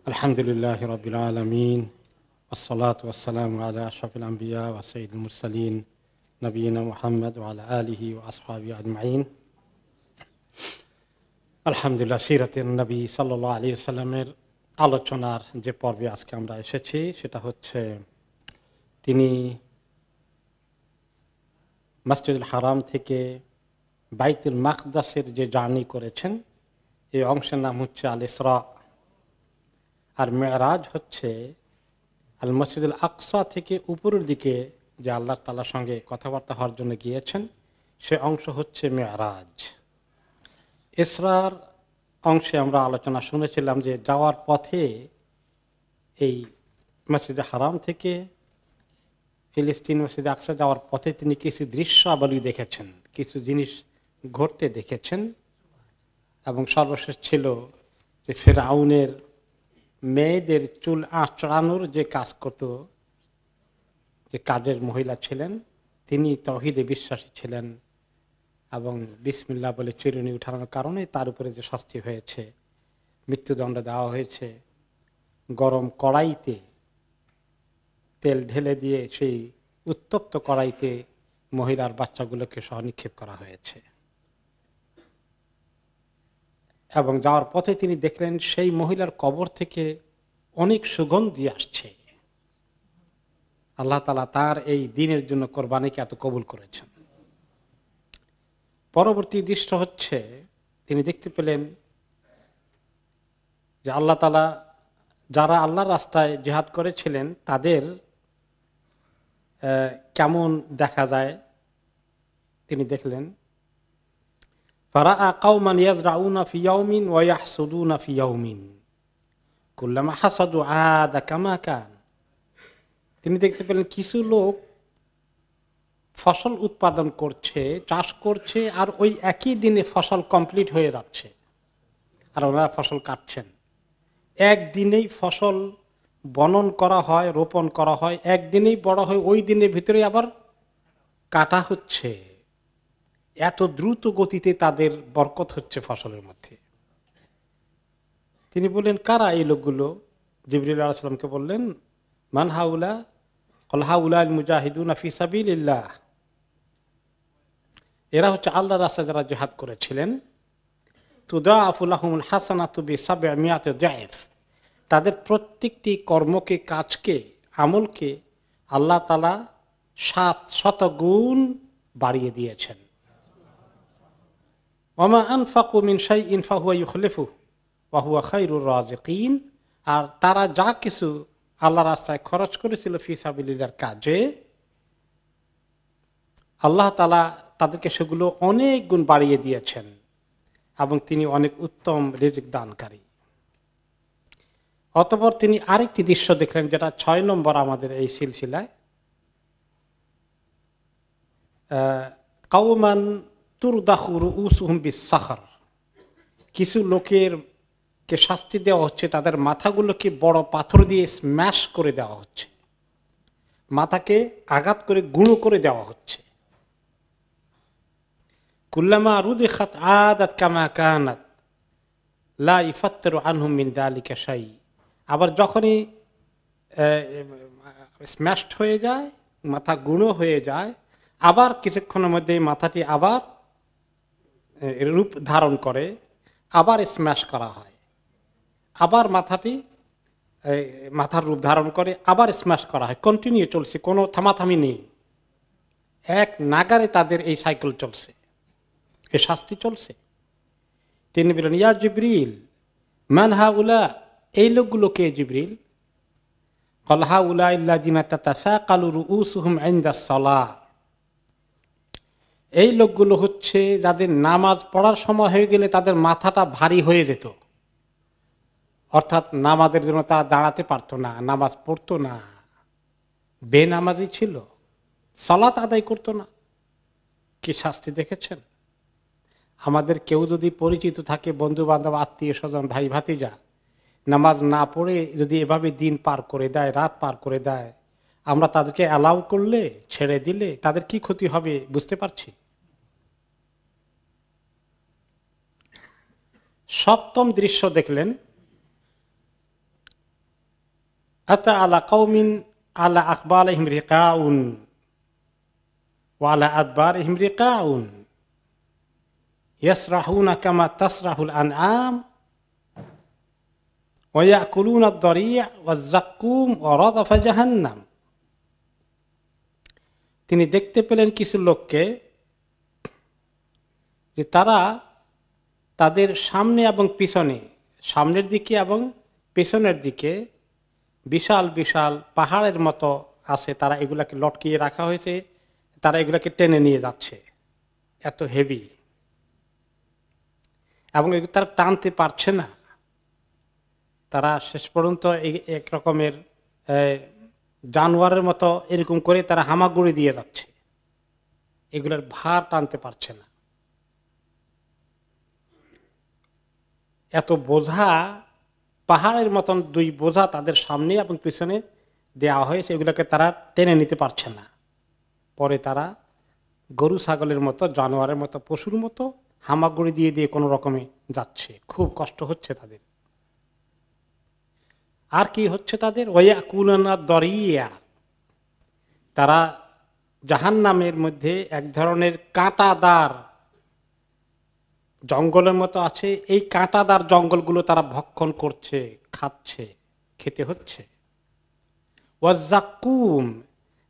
আলহামদুলিল্লাহ রাব্বিল আলামিন ওয়াসসালাতু ওয়াসসালামু আলা আশরাফিল আম্বিয়া ওয়া সাইয়্যিদিল মুরসালিন নবিয়িনা মুহাম্মদ ওয়া আলা আলিহি ওয়া আসহাবিহি আজমাইন। আলহামদুলিল্লাহ, সিরাতুন নবী সাল্লাল্লাহু আলাইহি ওয়াসাল্লামের আলোচনার যে পর্বে আজকে আমরা এসেছি সেটা হচ্ছে তিনি মসজিদুল হারাম থেকে বাইতুল মাকদাসের যে জার্নি করেছেন, এই অংশের নাম হচ্ছে আল ইসরা, আর মেরাজ হচ্ছে আল মসজিদুল আকসা থেকে উপরের দিকে যে আল্লাহ তাআলার সঙ্গে কথাবার্তা হওয়ার জন্য গিয়েছেন, সে অংশ হচ্ছে মেরাজ। ইসরার অংশে আমরা আলোচনা শুনেছিলাম যে যাওয়ার পথে এই মসজিদে হারাম থেকে ফিলিস্তিন মসজিদে আকসা যাওয়ার পথে তিনি কিছু দৃশ্যাবলী দেখেছেন, কিছু জিনিস ঘটতে দেখেছেন, এবং সর্বশেষ ছিল যে ফেরাউনের মেয়েদের চুল আঁচড়ানোর যে কাজ করত, যে কাজের মহিলা ছিলেন, তিনি তাওহীদে বিশ্বাসী ছিলেন এবং বিসমিল্লাহ বলে চিরুনি উঠানোর কারণে তার উপরে যে শাস্তি হয়েছে, মৃত্যুদণ্ড দেওয়া হয়েছে। গরম কড়াইতে তেল ঢেলে দিয়ে সেই উত্তপ্ত কড়াইতে মহিলার বাচ্চাগুলোকে সহ নিক্ষেপ করা হয়েছে। এবং যাওয়ার পথে তিনি দেখলেন সেই মহিলার কবর থেকে অনেক সুগন্ধি আসছে। আল্লাহ তাআলা তার এই দ্বীনের জন্য কোরবানিকে এত কবুল করেছেন। পরবর্তী দৃশ্য হচ্ছে তিনি দেখতে পেলেন যে আল্লাহ তাআলা যারা আল্লাহর রাস্তায় জিহাদ করেছিলেন তাদের কেমন দেখা যায় তিনি দেখলেন। ফারাআ কাওমান ইয়াজরাউনা ফি ইয়াউমিন ওয়া ইয়াহসুদুনা ফি ইয়াউমিন কুল্লামা হাসাদু আদা কামা কান। তিনি দেখতে পেলেন কিছু লোক ফসল উৎপাদন করছে, চাষ করছে, আর ওই একই দিনে ফসল কমপ্লিট হয়ে যাচ্ছে, আর ওনারা ফসল কাটছেন। একদিনেই ফসল বনন করা হয়, রোপণ করা হয়, একদিনেই বড় হয়, ওই দিনের ভিতরে আবার কাটা হচ্ছে। এত দ্রুত গতিতে তাদের বরকত হচ্ছে ফসলের মধ্যে। তিনি বললেন, কারা এই লোকগুলো? জিবরিল আলাইহিস সালামকে বললেন, মান হাউলা? ক্বাল হাউলা আল মুজাহিদুনা ফি সাবিলিল্লাহ। এরা হচ্ছে আল্লাহর রাস্তায় যারা জিহাদ করেছিলেন। তুদাআফু লাহুমুল হাসানাতু বি700 যায়ফ। তাদের প্রত্যেকটি কর্মকে, কাজকে, আমলকে আল্লাহ তাআলা 700 গুণ বাড়িয়ে দিয়েছেন। ওয়ামা আনফাকু মিন শাইইন ফাহুয়া ইউখলিফুহু ওয়া হুয়া খায়রুর রাযিকিন। আর তারা যা কিছু আল্লাহর রাস্তায় খরচ করেছিল ফি সাবিলিল্লাহর কাজে, আল্লাহ তাআলা তাদেরকে সেগুলো অনেক গুণ বাড়িয়ে দিয়েছেন এবং তিনি অনেক উত্তম রিজিক দানকারী। অতঃপর তিনি আরেকটি দৃশ্য দেখলেন, যেটা 6 নম্বর আমাদের এই সিলসিলায়। কাওমান তুরদাখু রুউসুহুম বিস-সাখর। কিছু লোকের কে শাস্তি দেওয়া হচ্ছে, তাদের মাথাগুলোকে বড় পাথর দিয়ে স্ম্যাশ করে দেওয়া হচ্ছে, মাথাকে আঘাত করে গুঁড়ো করে দেওয়া হচ্ছে। কুল্লামা রুদিখাত আদাত কামা কানাত লা ইফাত্তারু আনহুম মিন যালিকা শাই। আবার যখনই স্ম্যাশড হয়ে যায়, মাথা গুঁড়ো হয়ে যায়, আবার কিছুক্ষণের মধ্যে মাথাটি আবার রূপ ধারণ করে, আবার স্ম্যাশ করা হয়, আবার মাথার রূপ ধারণ করে, আবার স্ম্যাশ করা হয়। কন্টিনিউ চলছে, কোনো থামাথামি নেই, এক নাগারে তাদের এই সাইকেল চলছে, এই শাস্তি চলছে। তিনি বললেন, ইয়া জিবরিল মান হাউলা? এই লোকগুলো কে জিবরিল? ক্বাল হাউলা আল্লাযিনা তাতাসাকালু রুউসুহুম ইনদাস সালাহ। এই লোকগুলো হচ্ছে যাদের নামাজ পড়ার সময় হয়ে গেলে তাদের মাথাটা ভারী হয়ে যেত, অর্থাৎ নামাজের জন্য তারা দাঁড়াতে পারতো না, নামাজ পড়তো না, বেনামাজি ছিল, সালাত আদায় করতো না। কি শাস্তি দেখেছেন? আমাদের কেউ যদি পরিচিত থাকে, বন্ধু বান্ধব, আত্মীয় স্বজন, ভাই ভাতিজা, নামাজ না পড়ে যদি এভাবে দিন পার করে দেয়, রাত পার করে দেয়, আমরা তাদেরকে অ্যালাউ করলে, ছেড়ে দিলে তাদের কি ক্ষতি হবে বুঝতে পারছি। সপ্তম দৃশ্য দেখলেন, আতা আলা কওমিন আলা আকবালিহিম রিকাউন ওয়া আলা আদবারিহিম রিকাউন ইয়াসরাহুনা কামা তাসরাহুল আনআম ওয়া ইয়াকুলুনা আদ-দারি' ওয়াজ-যাক্কুম ওয়া রাদাফা জাহান্নাম। তিনি দেখতে পেলেন কিছু লোককে যে তারা তাদের সামনে এবং পিছনে, সামনের দিকে এবং পেছনের দিকে বিশাল বিশাল পাহাড়ের মতো আছে, তারা এগুলাকে লটকিয়ে রাখা হয়েছে, তারা এগুলাকে টেনে নিয়ে যাচ্ছে, এত হেভি, এবং তারা টানতে পারছে না। তারা শেষ পর্যন্ত এক রকমের জানোয়ারের মতো এরকম করে তারা হামাগুড়ি দিয়ে যাচ্ছে, এগুলোর ভার টানতে পারছে না। এত বোঝা, পাহাড়ের মতন দুই বোঝা তাদের সামনে এবং পিছনে দেওয়া হয়েছে, এগুলোকে তারা টেনে নিতে পারছে না। পরে তারা গরু ছাগলের মতো, জানোয়ারের মতো, পশুর মতো হামাগুড়ি দিয়ে দিয়ে কোনো রকমে যাচ্ছে, খুব কষ্ট হচ্ছে তাদের। আর কি হচ্ছে তাদের? ওয়াকুলুনা দরিয়া, তারা জাহান্নামের মধ্যে এক ধরনের কাঁটাদার জঙ্গলের মতো আছে, এই কাঁটাদার জঙ্গলগুলো তারা ভক্ষণ করছে, খাচ্ছে, খেতে হচ্ছে। ওয়াজ-যাক্কুম,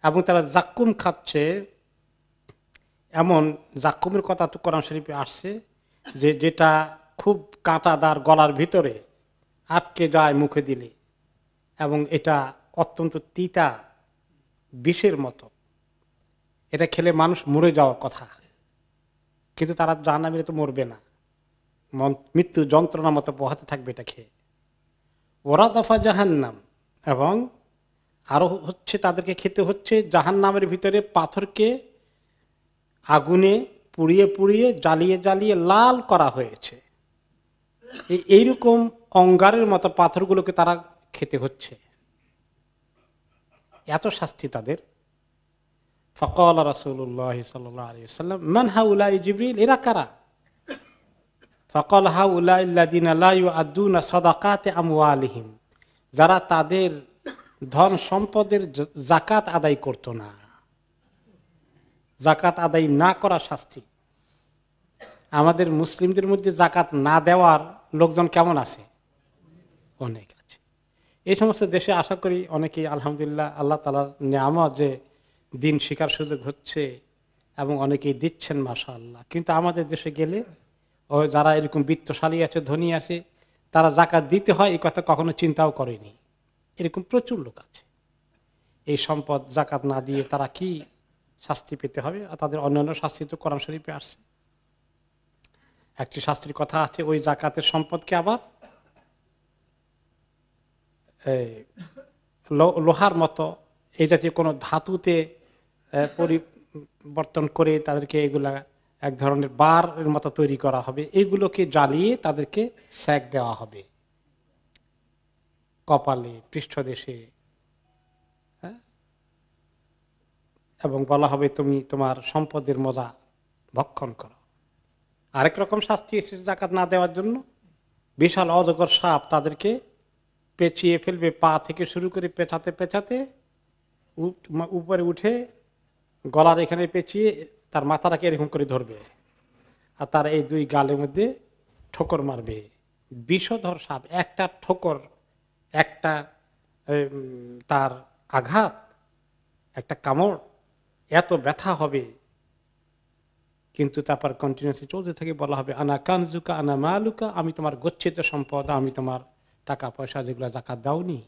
এবং তারা জাক্কুম খাচ্ছে। এমন জাক্কুমের কথা তো কোরআন শরীফে আসছে যে যেটা খুব কাঁটাদার, গলার ভিতরে আটকে যায় মুখে দিলে, এবং এটা অত্যন্ত তিতা, বিষের মতো। এটা খেলে মানুষ মরে যাওয়ার কথা, কিন্তু তারা জাহান্নামীরা তো মরবে না, মৃত্যু যন্ত্রণার মতো পোহাতে থাকবে এটা খেয়ে। ওয়ারাদাফা জাহান্নাম, এবং আরো হচ্ছে তাদেরকে খেতে হচ্ছে জাহান্নামের ভিতরে পাথরকে আগুনে পুড়িয়ে পুড়িয়ে, জ্বালিয়ে জ্বালিয়ে লাল করা হয়েছে, এইরকম অঙ্গারের মতো পাথরগুলোকে তারা খেতে হচ্ছে। এত শাস্তি তাদের। ফাকাল রাসূলুল্লাহ সাল্লাল্লাহু আলাইহি ওয়াসাল্লাম মান হাউলাই, জিবরিল এরা কারা? ফাকাল হাউলাই আল্লাযিনা লা ইউআদ্দুনা সাদাকাতি আমওয়ালিহিম, যারা তাদের ধন সম্পদের যাকাত আদায় করত না। যাকাত আদায় না করা শাস্তি। আমাদের মুসলিমদের মধ্যে যাকাত না দেওয়ার লোকজন কেমন আছে? অনেক আছে। এই সমস্ত দেশে আশা করি অনেকেই আলহামদুলিল্লাহ আল্লাহ তাআলার নিয়ামত যে দিন শিকার সুযোগ হচ্ছে এবং অনেকেই দিচ্ছেন মাশাআল্লাহ। কিন্তু আমাদের দেশে গেলে ও যারা এরকম বিত্তশালী আছে, ধনী আছে, তারা যাকাত দিতে হয় এই কথা কখনো চিন্তাও করেনি। এরকম প্রচুর লোক আছে। এই সম্পদ যাকাত না দিয়ে তারা কি শাস্তি পেতে হবে? আর তাদের অন্যান্য শাস্তি তো কোরআন শরীফে আসছে। একটি শাস্তির কথা আছে, ওই যাকাতের সম্পদকে আবার লোহার মতো, এই জাতীয় কোনো ধাতুতে পরিবর্তন করে তাদেরকে এগুলা এক ধরনের বারের মতো তৈরি করা হবে, এইগুলোকে জ্বালিয়ে তাদেরকে সেক দেওয়া হবে কপালে, পৃষ্ঠদেশে, এবং বলা হবে তুমি তোমার সম্পদের মজা ভক্ষণ করো। আরেক রকম শাস্তি এসেছে যাকাত না দেওয়ার জন্য, বিশাল অজগর সাপ তাদেরকে পেঁচিয়ে ফেলবে, পা থেকে শুরু করে পেঁচাতে পেঁচাতে উপরে উঠে গলার এখানে পেঁচিয়ে তার মাথাটাকে এরকম করে ধরবে, আর তার এই দুই গালের মধ্যে ঠোকর মারবে। বিষধর সাপ, একটা ঠোকর, একটা তার আঘাত, একটা কামড়, এত ব্যথা হবে। কিন্তু তারপর কন্টিনিউসলি চলতে থাকে, বলা হবে আনা কানজুকা আনা মালুকা, আমি তোমার গচ্ছিত সম্পদ, আমি তোমার টাকা পয়সা যেগুলো যাকাত দাওনি।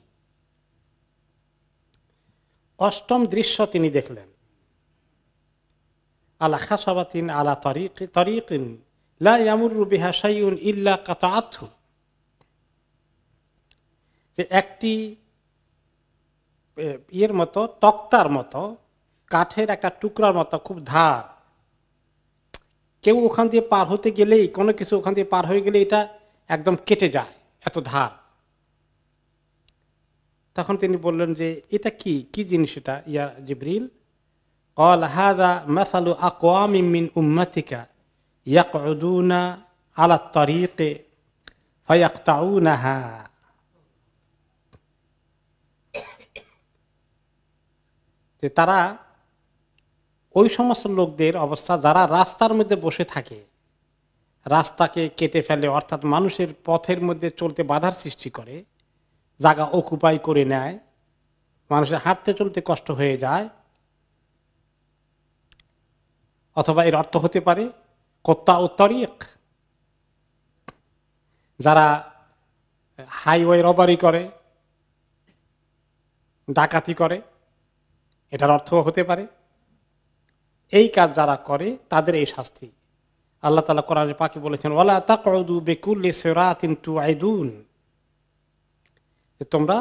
অষ্টম দৃশ্য তিনি দেখলেন, আলা খাসাবাতিন আলা তরিকিন লা ইয়ামুরু বিহা শাইউন ইল্লা কাতাআতহু, যে একটি ইয়ের মতো, তক্তার মতো, কাঠের একটা টুকরার মতো, খুব ধার, কেউ ওখান দিয়ে পার হতে গেলেই, কোনো কিছু ওখান দিয়ে পার হয়ে গেলে এটা একদম কেটে যায়, এত ধার। তখন তিনি বললেন যে এটা কি কি জিনিস এটা ইয়া জিবরিল? ক্বাল হাযা মাসালু আকওয়ামিন মিন উম্মাতিকা ইয়াকউদুনা আলা আত-তারিকি ফায়াকতাউনাহা। যে তারা ওই সমস্ত লোকদের অবস্থা যারা রাস্তার মধ্যে বসে থাকে, রাস্তাকে কেটে ফেলে, অর্থাৎ মানুষের পথের মধ্যে চলতে বাধার সৃষ্টি করে, জায়গা অকুপাই করে নেয়, মানুষের হাঁটতে চলতে কষ্ট হয়ে যায়। অথবা এর অর্থ হতে পারে কোত্তা ও তরিক, যারা হাইওয়ে রবারি করে, ডাকাতি করে, এটার অর্থ হতে পারে। এই কাজ যারা করে তাদের এই শাস্তি। আল্লাহ তাআলা কোরআনে পাকে বলেছেন, ওয়ালা তাকউদু বিকুল্লি সিরাতিন তুআইদুন, তোমরা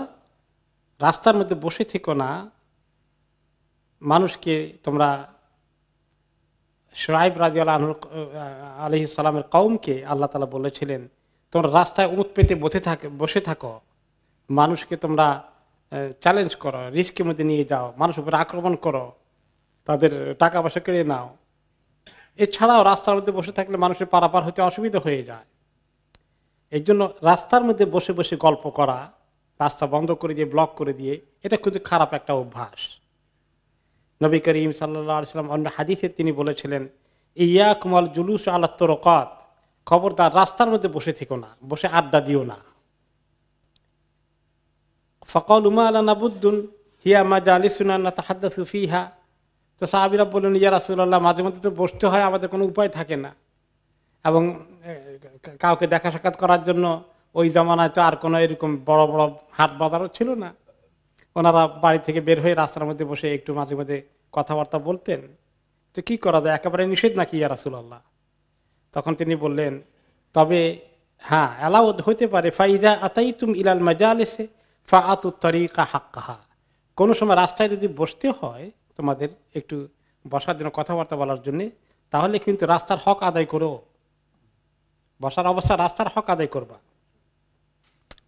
রাস্তার মধ্যে বসে থেকো না। মানুষকে তোমরা শুআয়ব রাদিয়াল্লাহু আলাইহিস সালামের কওমকে আল্লাহ তাআলা বলেছিলেন, তোমরা রাস্তায় উট পেতে বসে থাকো, মানুষকে তোমরা চ্যালেঞ্জ করো, রিস্কের মধ্যে নিয়ে যাও, মানুষের উপর আক্রমণ করো, তাদের টাকা পয়সা কেড়ে নাও। এছাড়াও রাস্তার মধ্যে বসে থাকলে মানুষের পারাপার হতে অসুবিধা হয়ে যায়। এই জন্য রাস্তার মধ্যে বসে বসে গল্প করা, রাস্তা বন্ধ করে দিয়ে, ব্লক করে দিয়ে, এটা খুব খারাপ একটা অভ্যাস। নবী করিম সাল্লাল্লাহু আলাইহি ওয়াসাল্লাম অন্য হাদিসে তিনি বলেছিলেন, ইয়াকুম আল জুলুস আলা তুরকাত, খবরদার রাস্তার মধ্যে বসে থেকো না, বসে আড্ডা দিও না। ফাকালু মা লানা বুদ্দুন হিয়া মাজালিসুনা নাতাহাদ্দাসু ফিহা, তো সাহাবীরা বললেন, ইয়া রাসূলুল্লাহ, মাঝে মধ্যে তো বসতে হয়, আমাদের কোনো উপায় থাকে না। এবং কাউকে দেখা সাক্ষাৎ করার জন্য ওই জামানায় তো আর কোনো এরকম বড় বড় হাট বাজারও ছিল না। ওনারা বাড়ি থেকে বের হয়ে রাস্তার মধ্যে বসে একটু মাঝে মধ্যে কথাবার্তা বলতেন। তো কি করা যায়, একেবারে নিষেধ নাকি ইয়া রাসূলুল্লাহ? তখন তিনি বললেন, তবে হ্যাঁ, অ্যালাউ হইতে পারে, ফাইদা আতাইতুম ইলাল মাজালিসে ফাআতুত তারিকা হাক্কাহা, কোনো সময় রাস্তায় যদি বসতে হয় তোমাদের একটু বসার জন্য, কথাবার্তা বলার জন্য, তাহলে কিন্তু রাস্তার হক আদায় করো, বসার অবস্থা রাস্তার হক আদায় করবা।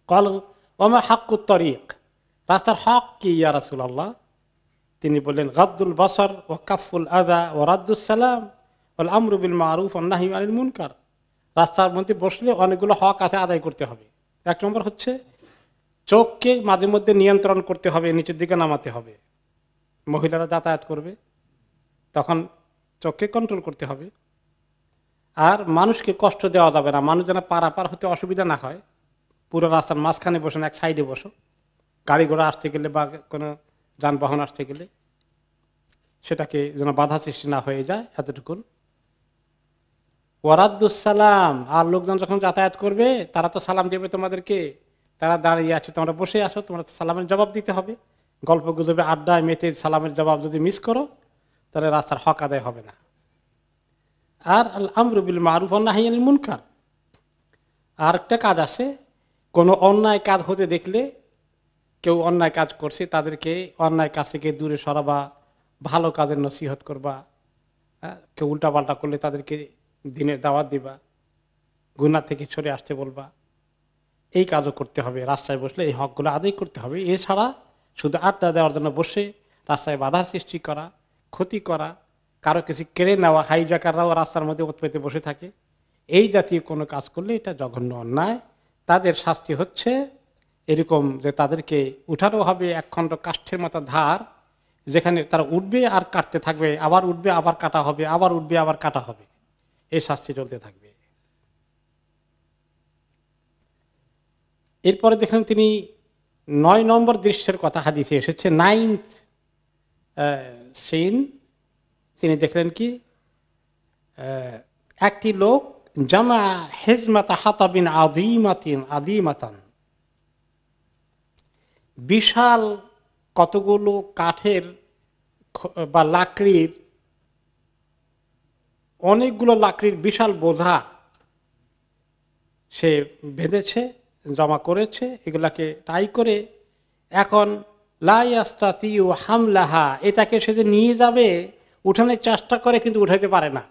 ক্বালু ওয়া হাক্কুত তারিক, রাস্তার হক কি ইয়া রাসূলুল্লাহ? তিনি বললেন, গাদ্দুল বাসার ওয়া কাফুল আযা ওয়া রাদ্দুস সালাম ওয়াল আমরু বিল মারুফ ওয়ান নাহয়ু আনিল মুনকার। রাস্তার মধ্যে বসলে অনেকগুলো হক আছে, আদায় করতে হবে। এক নম্বর হচ্ছে চোখকে মাঝে মধ্যে নিয়ন্ত্রণ করতে হবে, নিচের দিকে নামাতে হবে। মহিলারা যাতায়াত করবে, তখন চোখকে কন্ট্রোল করতে হবে। আর মানুষকে কষ্ট দেওয়া যাবে না, মানুষ যেন পারাপার হতে অসুবিধা না হয়। পুরো রাস্তার মাঝখানে বসে না, এক সাইডে বসো, গাড়ি ঘোড়া আসতে গেলে বা কোনো যানবাহন আসতে গেলে সেটাকে যেন বাধা সৃষ্টি না হয়ে যায়, এতটুকুন। ওয়ারাদ্দুস সালাম, আর লোকজন যখন যাতায়াত করবে তারা তো সালাম দেবে তোমাদেরকে, তারা দাঁড়িয়ে আছে, তোমরা বসে আসো, তোমরা সালামের জবাব দিতে হবে। গল্প গুজবে আড্ডায় মেতে সালামের জবাব যদি মিস করো, তাহলে রাস্তার হক আদায় হবে না। আর আল আমরু বিল মারুফ ওয়ান নাহয়ু আনিল মুনকার, আর একটা কাজ আছে, কোনো অন্যায় কাজ হতে দেখলে, কেউ অন্যায় কাজ করছে, তাদেরকে অন্যায় কাজ থেকে দূরে সরাবা, ভালো কাজের নসিহত করবা। কেউ উল্টাপাল্টা করলে তাদেরকে দিনের দাওয়াত দিবা, গুনাহ থেকে সরে আসতে বলবা। এই কাজও করতে হবে, রাস্তায় বসলে এই হকগুলো আদায় করতে হবে। এছাড়া শুধু আড্ডা দেওয়ার জন্য বসে রাস্তায় বাধার সৃষ্টি করা, ক্ষতি করা, কারো কিছু কেড়ে নেওয়া, হাইজাকাররাও রাস্তার মধ্যে পেতে বসে থাকে, এই জাতীয় কোনো কাজ করলে এটা জঘন্য অন্যায়। তাদের শাস্তি হচ্ছে এরকম যে তাদেরকে উঠানো হবে একখণ্ড কাষ্ঠের মতো ধার, যেখানে তারা উঠবে আর কাটতে থাকবে, আবার উঠবে আবার কাটা হবে, আবার উঠবে আবার কাটা হবে, এই শাস্তি চলতে থাকবে। এরপরে দেখেন তিনি 9 নম্বর দৃশ্যের কথা হাদিসে এসেছে, 9th সিন। তিনি দেখলেন কি, একটি লোক জামা হিজমাতা হাতাবিন আদিমাতান, বিশাল কতগুলো কাঠের বা লাকড়ির, অনেকগুলো লাকড়ির বিশাল বোঝা সে বেঁধেছে, জমা করেছে, এগুলাকে টাই করে এখন লা ইয়াস্তাতিউ হামলাহা, এটাকে সে যে নিয়ে যাবে, উঠানোর চেষ্টা করে কিন্তু উঠাতে পারে না।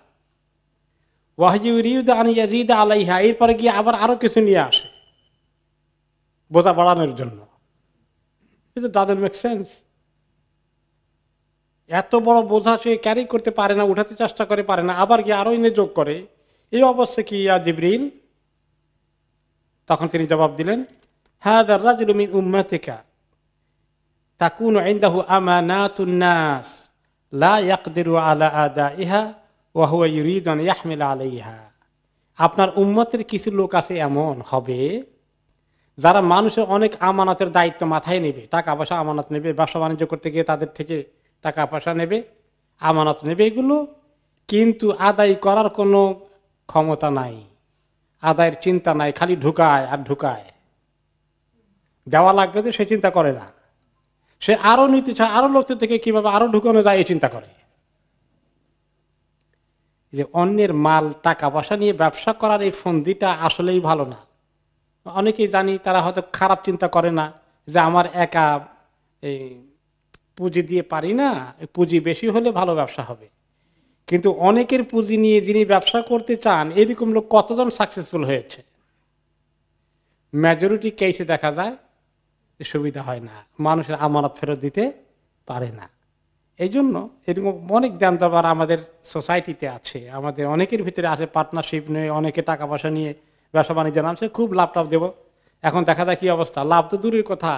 ওয়াহয়ুরিদু আন ইয়াজিদা আলাইহা, এরপরে গিয়ে আবার আরো কিছু নিয়ে আসে বোঝা বাড়ানোর জন্য। কিন্তু ডাজন্ট মেক সেন্স। এত বড় বোঝা সে ক্যারি করতে পারে না, উঠাতে চেষ্টা করে পারে না, আবার গিয়ে আরো এনে যোগ করে, এই অবস্থা কি ইয়া জিবরিল? তখন তিনি জবাব দিলেন, হাযা রাজুলু মিন উম্মাতিকা, তাকুনু ইনদাহু আমানাতুন নাস লা ইয়াকদিরু আলা আদাইহা ওয়া হুয়া ইউরিদু আন ইয়াহমিলা আলাইহা। আপনার উম্মতের কিছু লোক আছে এমন হবে যারা মানুষের অনেক আমানতের দায়িত্ব মাথায় নেবে, টাকা পয়সা আমানত নেবে, ব্যবসা বাণিজ্য করতে গিয়ে তাদের থেকে টাকা পয়সা নেবে, আমানত নেবে, এগুলো কিন্তু আদায় করার কোনো ক্ষমতা নাই, আদায়ের চিন্তা নাই, খালি ঢুকায় আর ঢুকায়, দেওয়া লাগবে তো সে চিন্তা করে না, সে আরো নিতে চায়, আরো লোকদের থেকে কিভাবে আরো ঢুকানো যায় এই চিন্তা করে। যে অন্যের মাল টাকা পয়সা নিয়ে ব্যবসা করার এই ফন্দিটা আসলেই ভালো না। অনেকেই জানি তারা হয়তো খারাপ চিন্তা করে না যে আমার একা এই পুঁজি দিয়ে পারি না, পুঁজি বেশি হলে ভালো ব্যবসা হবে, কিন্তু অনেকের পুঁজি নিয়ে যিনি ব্যবসা করতে চান এরকম লোক কতজন সাকসেসফুল হয়েছে? মেজরিটি কেসে দেখা যায় সুবিধা হয় না, মানুষের আমানত ফেরত দিতে পারে না। এই জন্য এরকম অনেক দাম দরবার আমাদের সোসাইটিতে আছে, আমাদের অনেকের ভিতরে আছে, পার্টনারশিপ নিয়ে অনেকে টাকা পয়সা নিয়ে ব্যবসা বাণিজ্য নামছে, খুব লাভ টাভ দেবো। এখন দেখা যায় কি অবস্থা, লাভ তো দূরের কথা,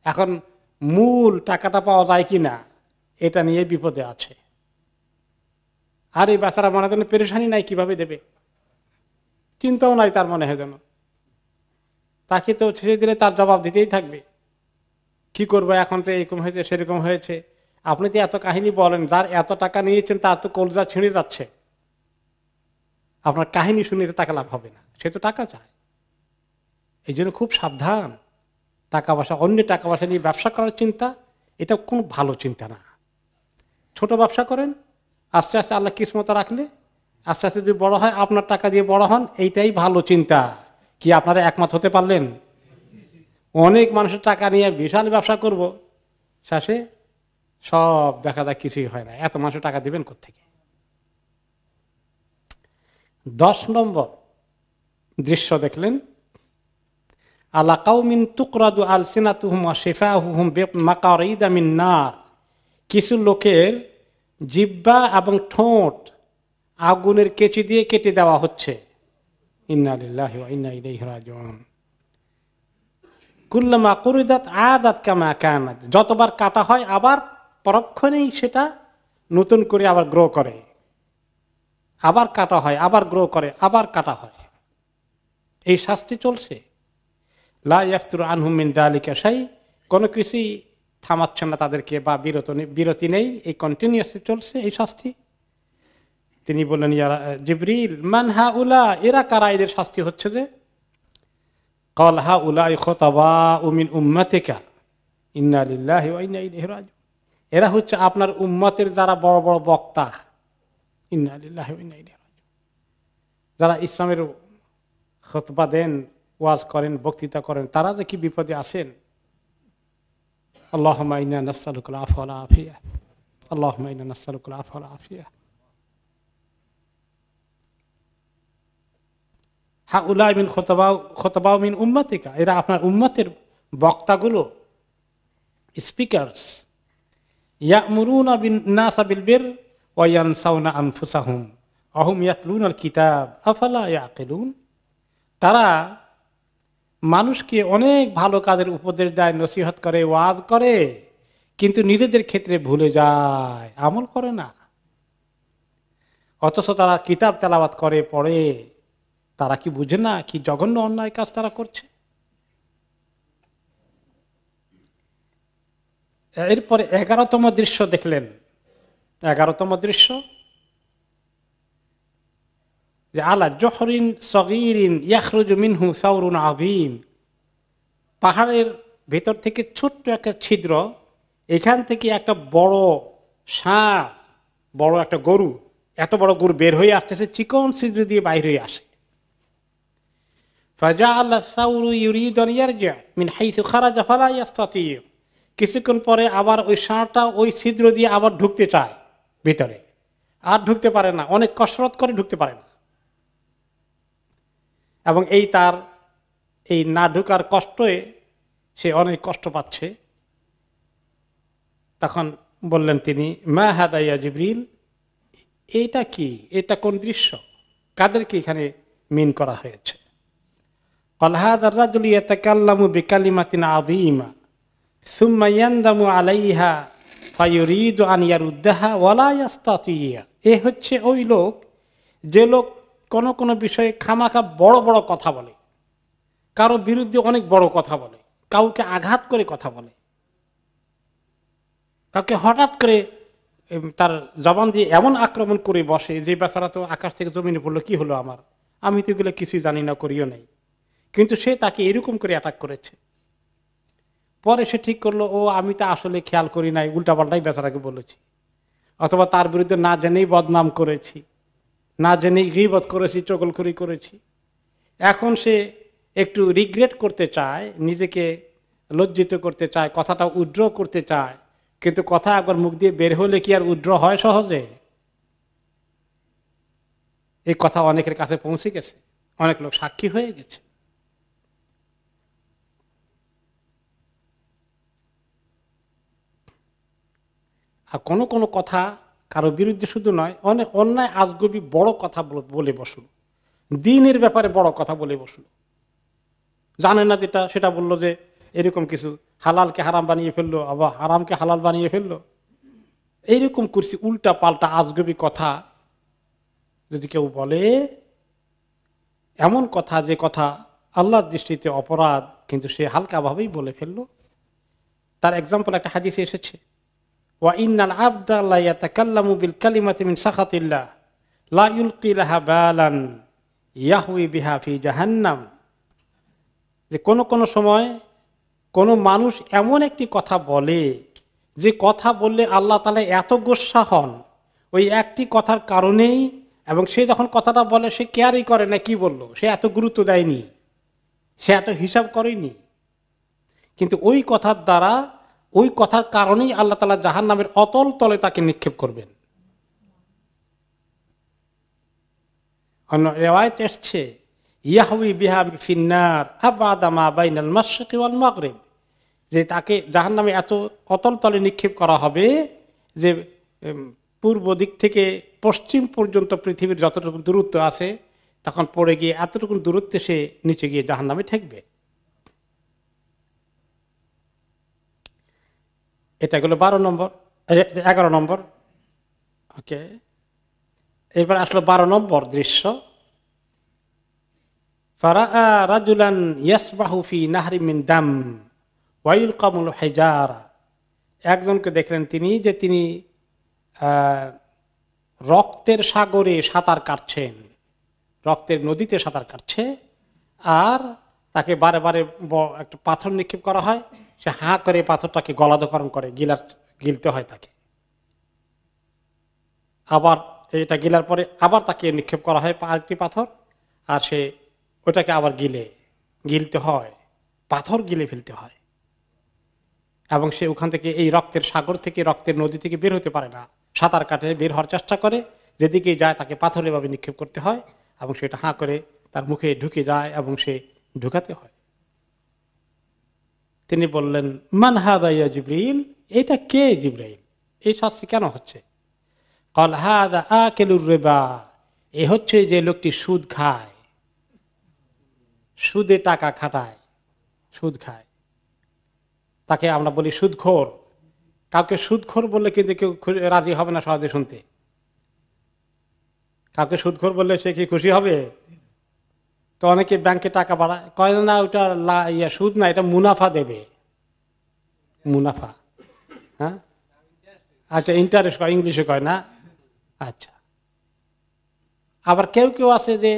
এখন মূল টাকাটা পাওয়া যায় কি না এটা নিয়ে বিপদে আছে। আর এই বেচারা মনে হয় পেরেশানি নাই, কিভাবে দেবে চিন্তাও নাই তার মনে হয়, যেন তাকে তো ছেড়ে দিলে তার জবাব দিতেই থাকবে, কি করবো এখন তো এরকম হয়েছে সেরকম হয়েছে। আপনি তো এত কাহিনী বলেন, যার এত টাকা নিয়েছেন তার তো কলজা ছিঁড়ে যাচ্ছে, আপনার কাহিনী শুনে তো টাকা লাভ হবে না, সে তো টাকা চায়। এই জন্য খুব সাবধান, টাকা পয়সা, অন্য টাকা পয়সা নিয়ে ব্যবসা করার চিন্তা এটা কোনো ভালো চিন্তা না। ছোট ব্যবসা করেন, আস্তে আস্তে আল্লাহ কিসমত রাখলে আস্তে আস্তে যদি বড় হয়, আপনার টাকা দিয়ে বড় হন, এইটাই ভালো চিন্তা। কি আপনারা একমত হতে পারলেন? অনেক মানুষের টাকা নিয়ে বিশাল ব্যবসা করব, শেষে সব দেখা যায় কিছুই হয় না, এত মানুষ টাকা দিবেন কোত্থেকে? 10 নম্বর দৃশ্য দেখলেন, আলা কাউমিন তুকরাদু আলসিনাতুহুম ওয়া শিফাহুহুম বিমাকারিদা মিন নার। কিছু লোকের জিহ্বা এবং ঠোঁট আগুনের কেচি দিয়ে কেটে দেওয়া হচ্ছে। ইন্না লিল্লাহি ওয়া ইন্না ইলাইহি রাজিউন। কুল্লামা কুরিদাত আদাত কামা কানাত, যতবার কাটা হয় আবার পরক্ষণেই সেটা নতুন করে আবার গ্রো করে, আবার কাটা হয়, আবার গ্রো করে, আবার কাটা হয়। এই শাস্তি চলছে। লা ইয়াফতুরু আনহুম মিন যালিকা শাই, কোনো কিছুই থামাচ্ছে না তাদেরকে, বা বিরতি নেই, এই কন্টিনিউয়াসলি চলছে এই শাস্তি। তিনি বললেন, ইয়া জিবরিল মান হাউলা, এরা কারা, এদের শাস্তি হচ্ছে যে? ক্বাল হাউলাই খুতাবাউ মিন উম্মাতিকা ইন্না লিল্লাহি ওয়া ইন্না ইলাইহি রাজিউন। এরা হচ্ছে আপনার উম্মতের যারা বড় বড় বক্তা, ইন্না লিল্লাহি ওয়া ইন্না ইলাইহি রাজিউন, যারা ইসলামের খুতবা দেন, ওয়াজ করেন, বক্তৃতা করেন, তারা যে কি বিপদে আছেন। আল্লাহুম্মা ইন্না নাসআলুকাল আফওয়া ওয়াল আফিয়া, আল্লাহুম্মা ইন্না নাসআলুকাল আফওয়া ওয়াল আফিয়া। হাউলাই মিন খুতাবাউ মিন উম্মাতিকা, এরা আপনার উম্মতের বক্তাগুলো, স্পিকারস। ইয়ামুরুনা বিন নাসা বিল বির ওয়া ইয়ানসাউনা আনফুসাহুম ওয়া হুম ইয়াতলুনাল কিতাব আফালা ইয়াকিলুন। তারা মানুষকে অনেক ভালো কাজের উপদেশ দেয়, নসিহত করে, ওয়াজ করে, কিন্তু নিজেদের ক্ষেত্রে ভুলে যায়, আমল করে না। অথচ তারা কিতাব তেলাওয়াত করে, পড়ে, তারা কি বুঝে না কি জঘন্য অন্যায় কাজ তারা করছে? এরপরে 11তম দৃশ্য দেখলেন। 11তম দৃশ্য যে আলা জহরিন সগীরিন ইয়াখরুজু মিনহু সাওরুন আযীম, পাহাড়ের ভেতর থেকে ছোট্ট একটা ছিদ্র, এখান থেকে একটা বড় ষাঁড়, বড় একটা গরু, এত বড় গরু বের হয়ে আসতেছে, চিকন ছিদ্র দিয়ে বাইরে হয়ে আসে। ফাজাআলা সাওরু ইউরিদু আন ইয়ারজি মিন হাইসু খারাজা ফালা ইস্তাতি। কিছুক্ষণ পরে আবার ওই ষাঁড়টা ওই ছিদ্র দিয়ে আবার ঢুকতে চায় ভিতরে, আর ঢুকতে পারে না, অনেক কসরত করে ঢুকতে পারে না। এবং তার এই না ঢুকার কষ্টে সে অনেক কষ্ট পাচ্ছে। তখন বললেন তিনি, মা হাদা ইয়া জিবরিল, এইটা কি, এটা কোন দৃশ্য, কাদেরকে এখানে মিন করা হয়েছে? ক্বাল হাযা আর-রাজুলু ইয়াতাকাল্লামু বিকালিমাতিন আযীমা সুম্মা ইয়ানদামু আলাইহা ফায়ুরিদু আন ইয়ারুদ্দাহা ওয়ালা ইয়াস্তাতিয়া। এ হচ্ছে ওই লোক যে লোক কোন কোন বিষয়ে খামাখা বড় বড় কথা বলে, কারো বিরুদ্ধে অনেক বড় কথা বলে, কাউকে আঘাত করে কথা বলে, কাউকে হঠাৎ করে তার জবান দিয়ে এমন আক্রমণ করে বসে যে বেচারা তো আকাশ থেকে জমিনে পড়লো, কি হলো আমার, আমি তো এগুলো কিছুই জানি না, করিও নাই, কিন্তু সে তাকে এরকম করে অ্যাটাক করেছে। পরে সে ঠিক করলো, ও আমি তো আসলে খেয়াল করি নাই, উল্টাপাল্টাই বেচারাকে বলেছি, অথবা তার বিরুদ্ধে না জেনেই বদনাম করেছি, না জেনেই গীবত করেছি, চগলখড়ি করেছি। এখন সে একটু রিগ্রেট করতে চায়, নিজেকে লজ্জিত করতে চায়, কথাটা উইথড্র করতে চায়, কিন্তু কথা একবার মুখ দিয়ে বের হলে কি আর উইথড্র হয় সহজে? এই কথা অনেকের কাছে পৌঁছে গেছে, অনেক লোক সাক্ষী হয়ে গেছে। আর কোনো কোনো কথা কারো বিরুদ্ধে শুধু নয়, অনেক অন্যায় আজগবি বড় কথা বলে বসলো, দিনের ব্যাপারে বড় কথা বলে বসলো, জানে না যেটা সেটা বললো যে এরকম কিছু, হালালকে হারাম বানিয়ে ফেললো, আবার হারামকে হালাল বানিয়ে ফেললো, এইরকম করছি উল্টা পাল্টা আজগবি কথা যদি কেউ বলে, এমন কথা যে কথা আল্লাহর দৃষ্টিতে অপরাধ, কিন্তু সে হালকাভাবেই বলে ফেললো। তার এক্সাম্পল একটা হাদিসে এসেছে, ওয়া ইন্নাল আবদা লা ইয়াতাকাল্লামু বিল কালিমাতি মিন সাখাতিল্লাহ লা ইউলকি লাহা বালান ইয়াহউই বিহা ফি জাহান্নাম। যে কোন সময় কোন মানুষ এমন একটি কথা বলে, যে কথা বললে আল্লাহ তাআলা এত গোসা হন ওই একটি কথার কারণেই, এবং সে যখন কথাটা বলে সে কেয়ারই করে না কি বললো, সে এত গুরুত্ব দেয়নি, সে এত হিসাব করেনি, কিন্তু ওই কথার দ্বারা, ওই কথার কারণেই আল্লাহ তাআলা জাহান্নামের অতল তলে তাকে নিক্ষেপ করবেন। অন্য রিওয়ায়াত এসেছে ইয়াহউই বিহা ফিন্নার আবাদা মা বাইনাল মাশরিকি ওয়াল মাগরিব, যে তাকে জাহান্নামে এত অতল তলে নিক্ষেপ করা হবে যে পূর্ব দিক থেকে পশ্চিম পর্যন্ত পৃথিবীর যতটুকু দূরত্ব আছে তখন পড়ে গিয়ে এতটুকু দূরত্বে সে নিচে গিয়ে জাহান্নামে ঠেকবে। এটা গেল 11 নম্বর। ওকে, এবার আসলো 12 নম্বর দৃশ্য। ফারাআ রাজুলান ইয়াসবাহু ফি নাহরি মিন দাম ওয়া ইলকামুল হিজারা। একজনকে দেখলেন তিনি রক্তের সাগরে সাঁতার কাটছেন, রক্তের নদীতে সাঁতার কাটছে, আর তাকে বারে বারে একটা পাথর নিক্ষেপ করা হয়, সে হাঁ করে পাথরটাকে গলাধকরণ করে, গিলতে হয় তাকে, আবার এটা গিলার পরে আবার তাকে নিক্ষেপ করা হয় আরেকটি পাথর, আর সে ওটাকে আবার গিলতে হয়, পাথর গিলে ফেলতে হয়, এবং সে ওখান থেকে এই রক্তের সাগর থেকে, রক্তের নদী থেকে বের হতে পারে না, সাঁতার কাটে বের হওয়ার চেষ্টা করে, যেদিকে যায় তাকে পাথর এভাবে নিক্ষেপ করতে হয়, এবং সেটা হাঁ করে তার মুখে ঢুকে যায় এবং সে ঢুকাতে হয়। তিনি বললেন, মান হাদা ইয়া জিবরিল, এটা কে জিবরাইল, এই শাস্তি কেন হচ্ছে? ক্বাল হাদা আকিলুর রিবা, এ হচ্ছে যে লোকটি সুদ খায়, সুদে টাকা খাটায়, সুদ খায়, তাকে আমরা বলি সুদখোর। কাউকে সুদখোর বললে কিন্তু কেউ রাজি হবে না সহজে শুনতে। কাউকে সুদখোর বললে সে কি খুশি হবে? তো অনেকে ব্যাংকে টাকা বাড়ায়, কয় না ওটা সুদ না, এটা মুনাফা দেবে, মুনাফা। হ্যাঁ, আচ্ছা, ইন্টারেস্ট কয়, ইংলিশে কয় না। আচ্ছা, আবার কেউ কেউ আছে যে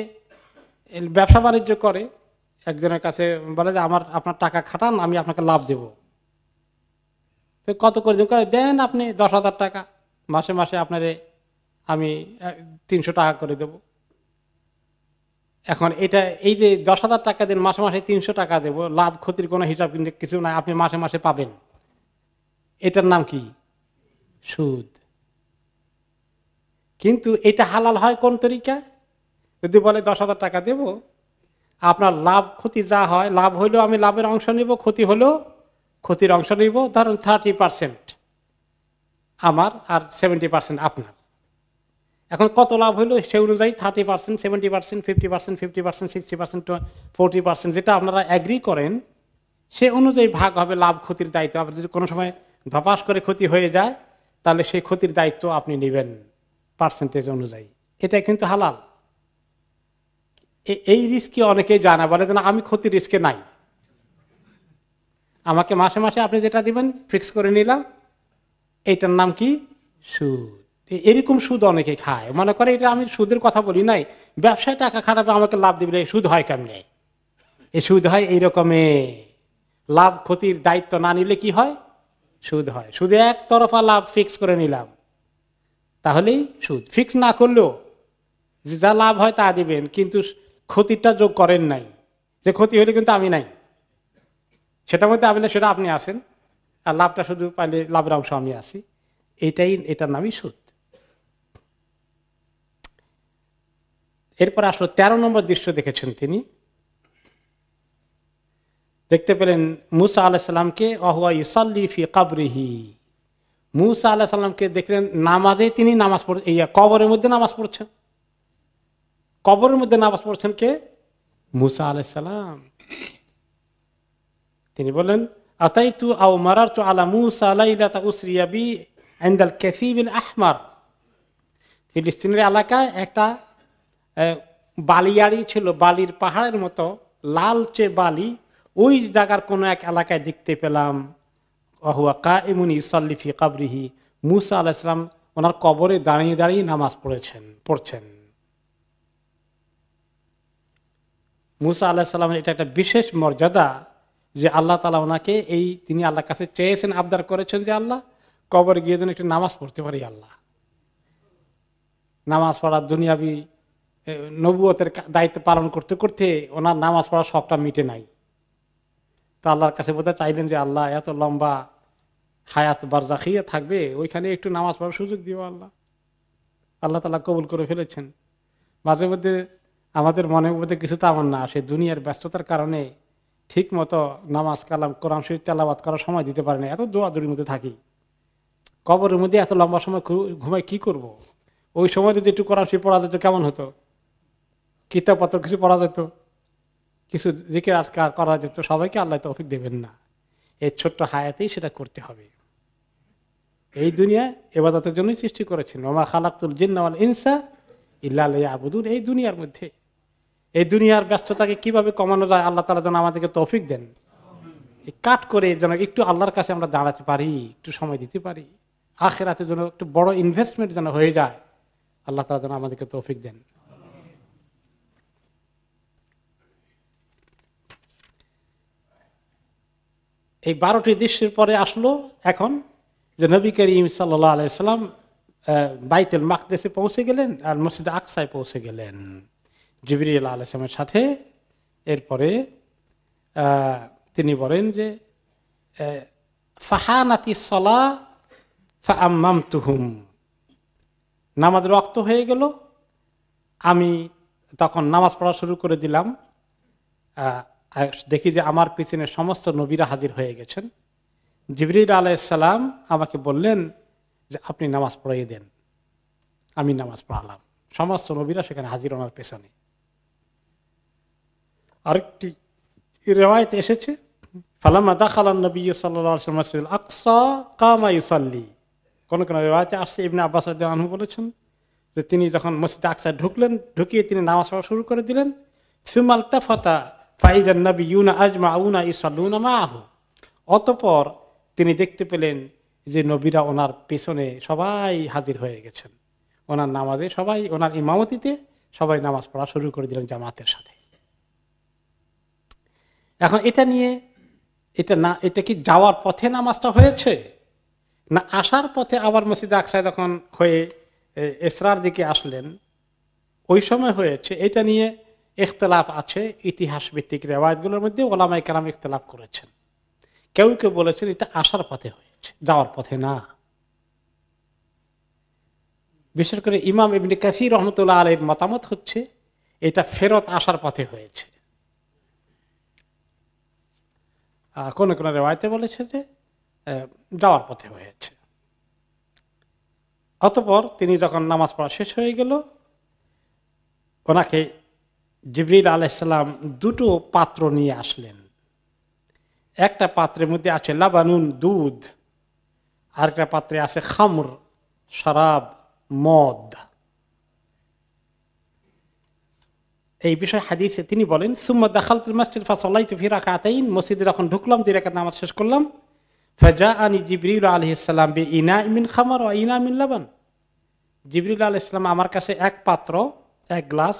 ব্যবসা বাণিজ্য করে, একজনের কাছে বলে যে আপনার টাকা খাটান, আমি আপনাকে লাভ দেব। কত করে দেন আপনি? 10,000 টাকা, মাসে মাসে আপনারে আমি 300 টাকা করে দেব। এখন এটা এই যে 10,000 টাকা দিন, মাসে মাসে 300 টাকা দেব, লাভ ক্ষতির কোনো হিসাব কিন্তু কিছু নাই, আপনি মাসে মাসে পাবেন, এটার নাম কি? সুদ। কিন্তু এটা হালাল হয় কোন তরিকা? যদি বলে 10,000 টাকা দেব, আপনার লাভ ক্ষতি যা হয়, লাভ হইলেও আমি লাভের অংশ নিব, ক্ষতি হলেও ক্ষতির অংশ নিব, ধরেন 30% আমার আর 70% আপনার। এখন কত লাভ হইলো সে অনুযায়ী 30%, 70%, 50%, 50%, 60%, 40%, যেটা আপনারা এগ্রি করেন সে অনুযায়ী ভাগ হবে, লাভ ক্ষতির দায়িত্ব। আবার যদি কোনো সময় ধপাস করে ক্ষতি হয়ে যায় তাহলে সেই ক্ষতির দায়িত্ব আপনি নেবেন পার্সেন্টেজ অনুযায়ী। এটা কিন্তু হালাল। এই রিস্কে অনেকেই যায় না, বলে না আমি ক্ষতির রিস্কে নাই, আমাকে মাসে মাসে আপনি যেটা দিবেন ফিক্স করে নিলাম, এইটার নাম কি? সুদ। এরকম সুদ অনেকে খায়, মনে করে এটা আমি সুদের কথা বলি নাই, ব্যবসায় টাকা খাটাবে আমাকে লাভ দিবে, সুদ হয় কেমনে? এই সুদ হয় এইরকমে, লাভ ক্ষতির দায়িত্ব না নিলে কি হয়? সুদ হয়। শুধু একতরফা লাভ ফিক্স করে নিলাম তাহলেই সুদ। ফিক্স না করলেও যা লাভ হয় তা দিবেন, কিন্তু ক্ষতিটা যোগ করেন নাই, যে ক্ষতি হলে কিন্তু আমি নাই সেটার মধ্যে, আমি না সেটা আপনি আসেন, আর লাভটা শুধু পাইলে লাভের অংশ আমি আসি, এটার নামই সুদ। এরপর আসলে 13 নম্বর দৃশ্য দেখেছেন তিনি, দেখতে পেলেন মুসা আলাইসাল্লামকে অহুয়া ইউসাল্লি ফি কবরিহি। মুসা আলাইসাল্লামকে দেখলেন নামাজে, তিনি নামাজ পড়ছেন, কবরের মধ্যে নামাজ পড়ছেন। কবরের মধ্যে নামাজ পড়ছেন কে? মুসা আলাইসাল্লাম। তিনি বলেন আতাইতু আও মারারতু আলা মুসা লাইলাতা উসরিয়া বি ইনদাল কাসিবিল আহমার। ফিলিস্তিনের এলাকায় একটা বালিয়াড়ি ছিল, বালির পাহাড়ের মতো লালচে বালি, ওই জায়গার কোন এক এলাকায় দেখতে পেলাম ওহুয়া কাইমুন ইউসাল্লি ফি কবরিহি, মুসা আলাইহিস সালাম ওনার কবরে দাঁড়িয়ে দাঁড়িয়ে নামাজ পড়ছেন। মুসা আলাইহিস সালামের এটা একটা বিশেষ মর্যাদা যে আল্লাহ তাআলা ওনাকে তিনি আল্লাহর কাছে চেয়েছেন, আবদার করেছেন যে আল্লাহ কবরে গিয়ে যেন একটু নামাজ পড়তে পারি। আল্লাহ নামাজ পড়ার দুনিয়াবি নবুয়তের দায়িত্ব পালন করতে করতে ওনার নামাজ পড়ার শখটা মিটে নাই। তো আল্লাহর কাছে বোধহয় চাইলেন যে আল্লাহ এত লম্বা হায়াত বারজাখিয়া থাকবে, ওইখানে একটু নামাজ পড়ার সুযোগ দিও আল্লাহ। আল্লাহ তাআলা কবুল করে ফেলেছেন। মাঝে মধ্যে আমাদের মনের মধ্যে কিছু তামান্না আসে, দুনিয়ার ব্যস্ততার কারণে ঠিক মতো নামাজ কালাম কোরআন শরীফ তেলাওয়াত করার সময় দিতে পারে না, এত দৌড়াদৌড়ির মধ্যে থাকি, কবরের মধ্যে এত লম্বা সময় ঘুমাই কি করব। ওই সময় যদি একটু কোরআন শরীফ পড়া যেত কেমন হতো, কিতাবপত্র কিছু পড়া যেত, কিছু জিকির আজকার করা যেত, সবাইকে আল্লাহ তৌফিক দেবেন না। এই ছোট্ট হায়াতেই সেটা করতে হবে। এই দুনিয়া ইবাদতের জন্যই সৃষ্টি করেছেন, ওমা খালাকতুল জিন্না ওয়াল ইনসা ইল্লা লিয়াবুদুন। এই দুনিয়ার মধ্যে এই দুনিয়ার ব্যস্ততাকে কিভাবে কমানো যায় আল্লাহ তাআলা যেন আমাদেরকে তৌফিক দেন, কাট করে যেন একটু আল্লাহর কাছে আমরা দাঁড়াতে পারি, একটু সময় দিতে পারি, আখিরাতের জন্য একটু বড় ইনভেস্টমেন্ট যেন হয়ে যায়, আল্লাহ তাআলা যেন আমাদেরকে তৌফিক দেন। এই 12টি দৃশ্যের পরে আসলো এখন যে নবী করিম সাল্লাল্লাহু আলাইহি সাল্লাম বাইতুল মাকদিসে পৌঁছে গেলেন আর মসজিদে আকসায় পৌঁছে গেলেন জিবরিল আলাইহিস সালামের সাথে। এরপরে তিনি বলেন যে ফাহানাতিস সালাহ ফাআম্মামতুহুম, নামাজ ওয়াক্ত হয়ে গেল, আমি তখন নামাজ পড়া শুরু করে দিলাম। দেখি যে আমার পিছনে সমস্ত নবীরা হাজির হয়ে গেছেন। জিবরিল আলাইহিস সালাম আমাকে বললেন যে আপনি নামাজ পড়িয়ে দেন। আমি নামাজ পড়ালাম, সমস্ত নবীরা সেখানে হাজির ওনার পেছনে। আরেকটি রিওয়ায়াতে এসেছে ফালাম্মা দাখালান নবী সাল্লাল্লাহু আলাইহি ওয়াসাল্লাম মসজিদুল আকসা কামা ইউসাল্লি। কোন কোন রিওয়ায়াতে আসছে, ইবনে আব্বাস রাদিয়াল্লাহু আনহু বলেছেন যে তিনি যখন মসজিদে আকসায় ঢুকিয়ে তিনি নামাজ পড়া শুরু করে দিলেন। সুমাল তাফাতা ফাইদান নবিয়ুনা আজমাউনা ইউসাল্লুনা মাআহু, অতঃপর তিনি দেখতে পেলেন যে নবীরা ওনার পেছনে সবাই হাজির হয়ে গেছেন, ওনার নামাজে সবাই, ওনার ইমামতিতে সবাই নামাজ পড়া শুরু করে দিলেন জামাতের সাথে। এখন এটা নিয়ে এটা কি যাওয়ার পথে নামাজটা হয়েছে না আসার পথে? আবার মসজিদে আকসায় যখন হয়ে ইসরার দিকে আসলেন ওই সময় হয়েছে, এটা নিয়ে ইখতিলাফ আছে। ইতিহাস ভিত্তিক রিওয়ায়াতগুলোর মধ্যে ওলামায়ে কেরাম ইখতিলাফ করেছেন। কেউ কেউ বলেছেন এটা আসার পথে হয়েছে, যাওয়ার পথে না। বিশেষ করে ইমাম ইবনে কাসির রহমতুল্লাহ আলাইহির মতামত হচ্ছে এটা ফেরত আসার পথে হয়েছে। কোন কোন রিওয়ায়াতে বলেছে যে যাওয়ার পথে হয়েছে। অতঃপর তিনি যখন নামাজ পড়া শেষ হয়ে গেল, ওনাকে জিবরিল আলাইহিস সালাম দুটো পাত্র নিয়ে আসলেন। একটা পাত্রের মধ্যে আছে লাবানুন দুধ, আর একটা পাত্রে আছে খামর শরাব মদ। এই বিষয়ে হাদিসে তিনি বলেন সুম্মা দাখালতুল মাসজিদ ফাসাল্লাইতু ফি রাকাতাইন, মসজিদে যখন ঢুকলাম 2 রাকাত নামাজ শেষ করলাম, ফাজাআনি জিবরিল আলাইহিস সালাম বিইনাইন মিন খামর ওয়া ইনা মিন লাবান, জিবরিল আলাইহিস সালাম আমার কাছে এক পাত্র এক গ্লাস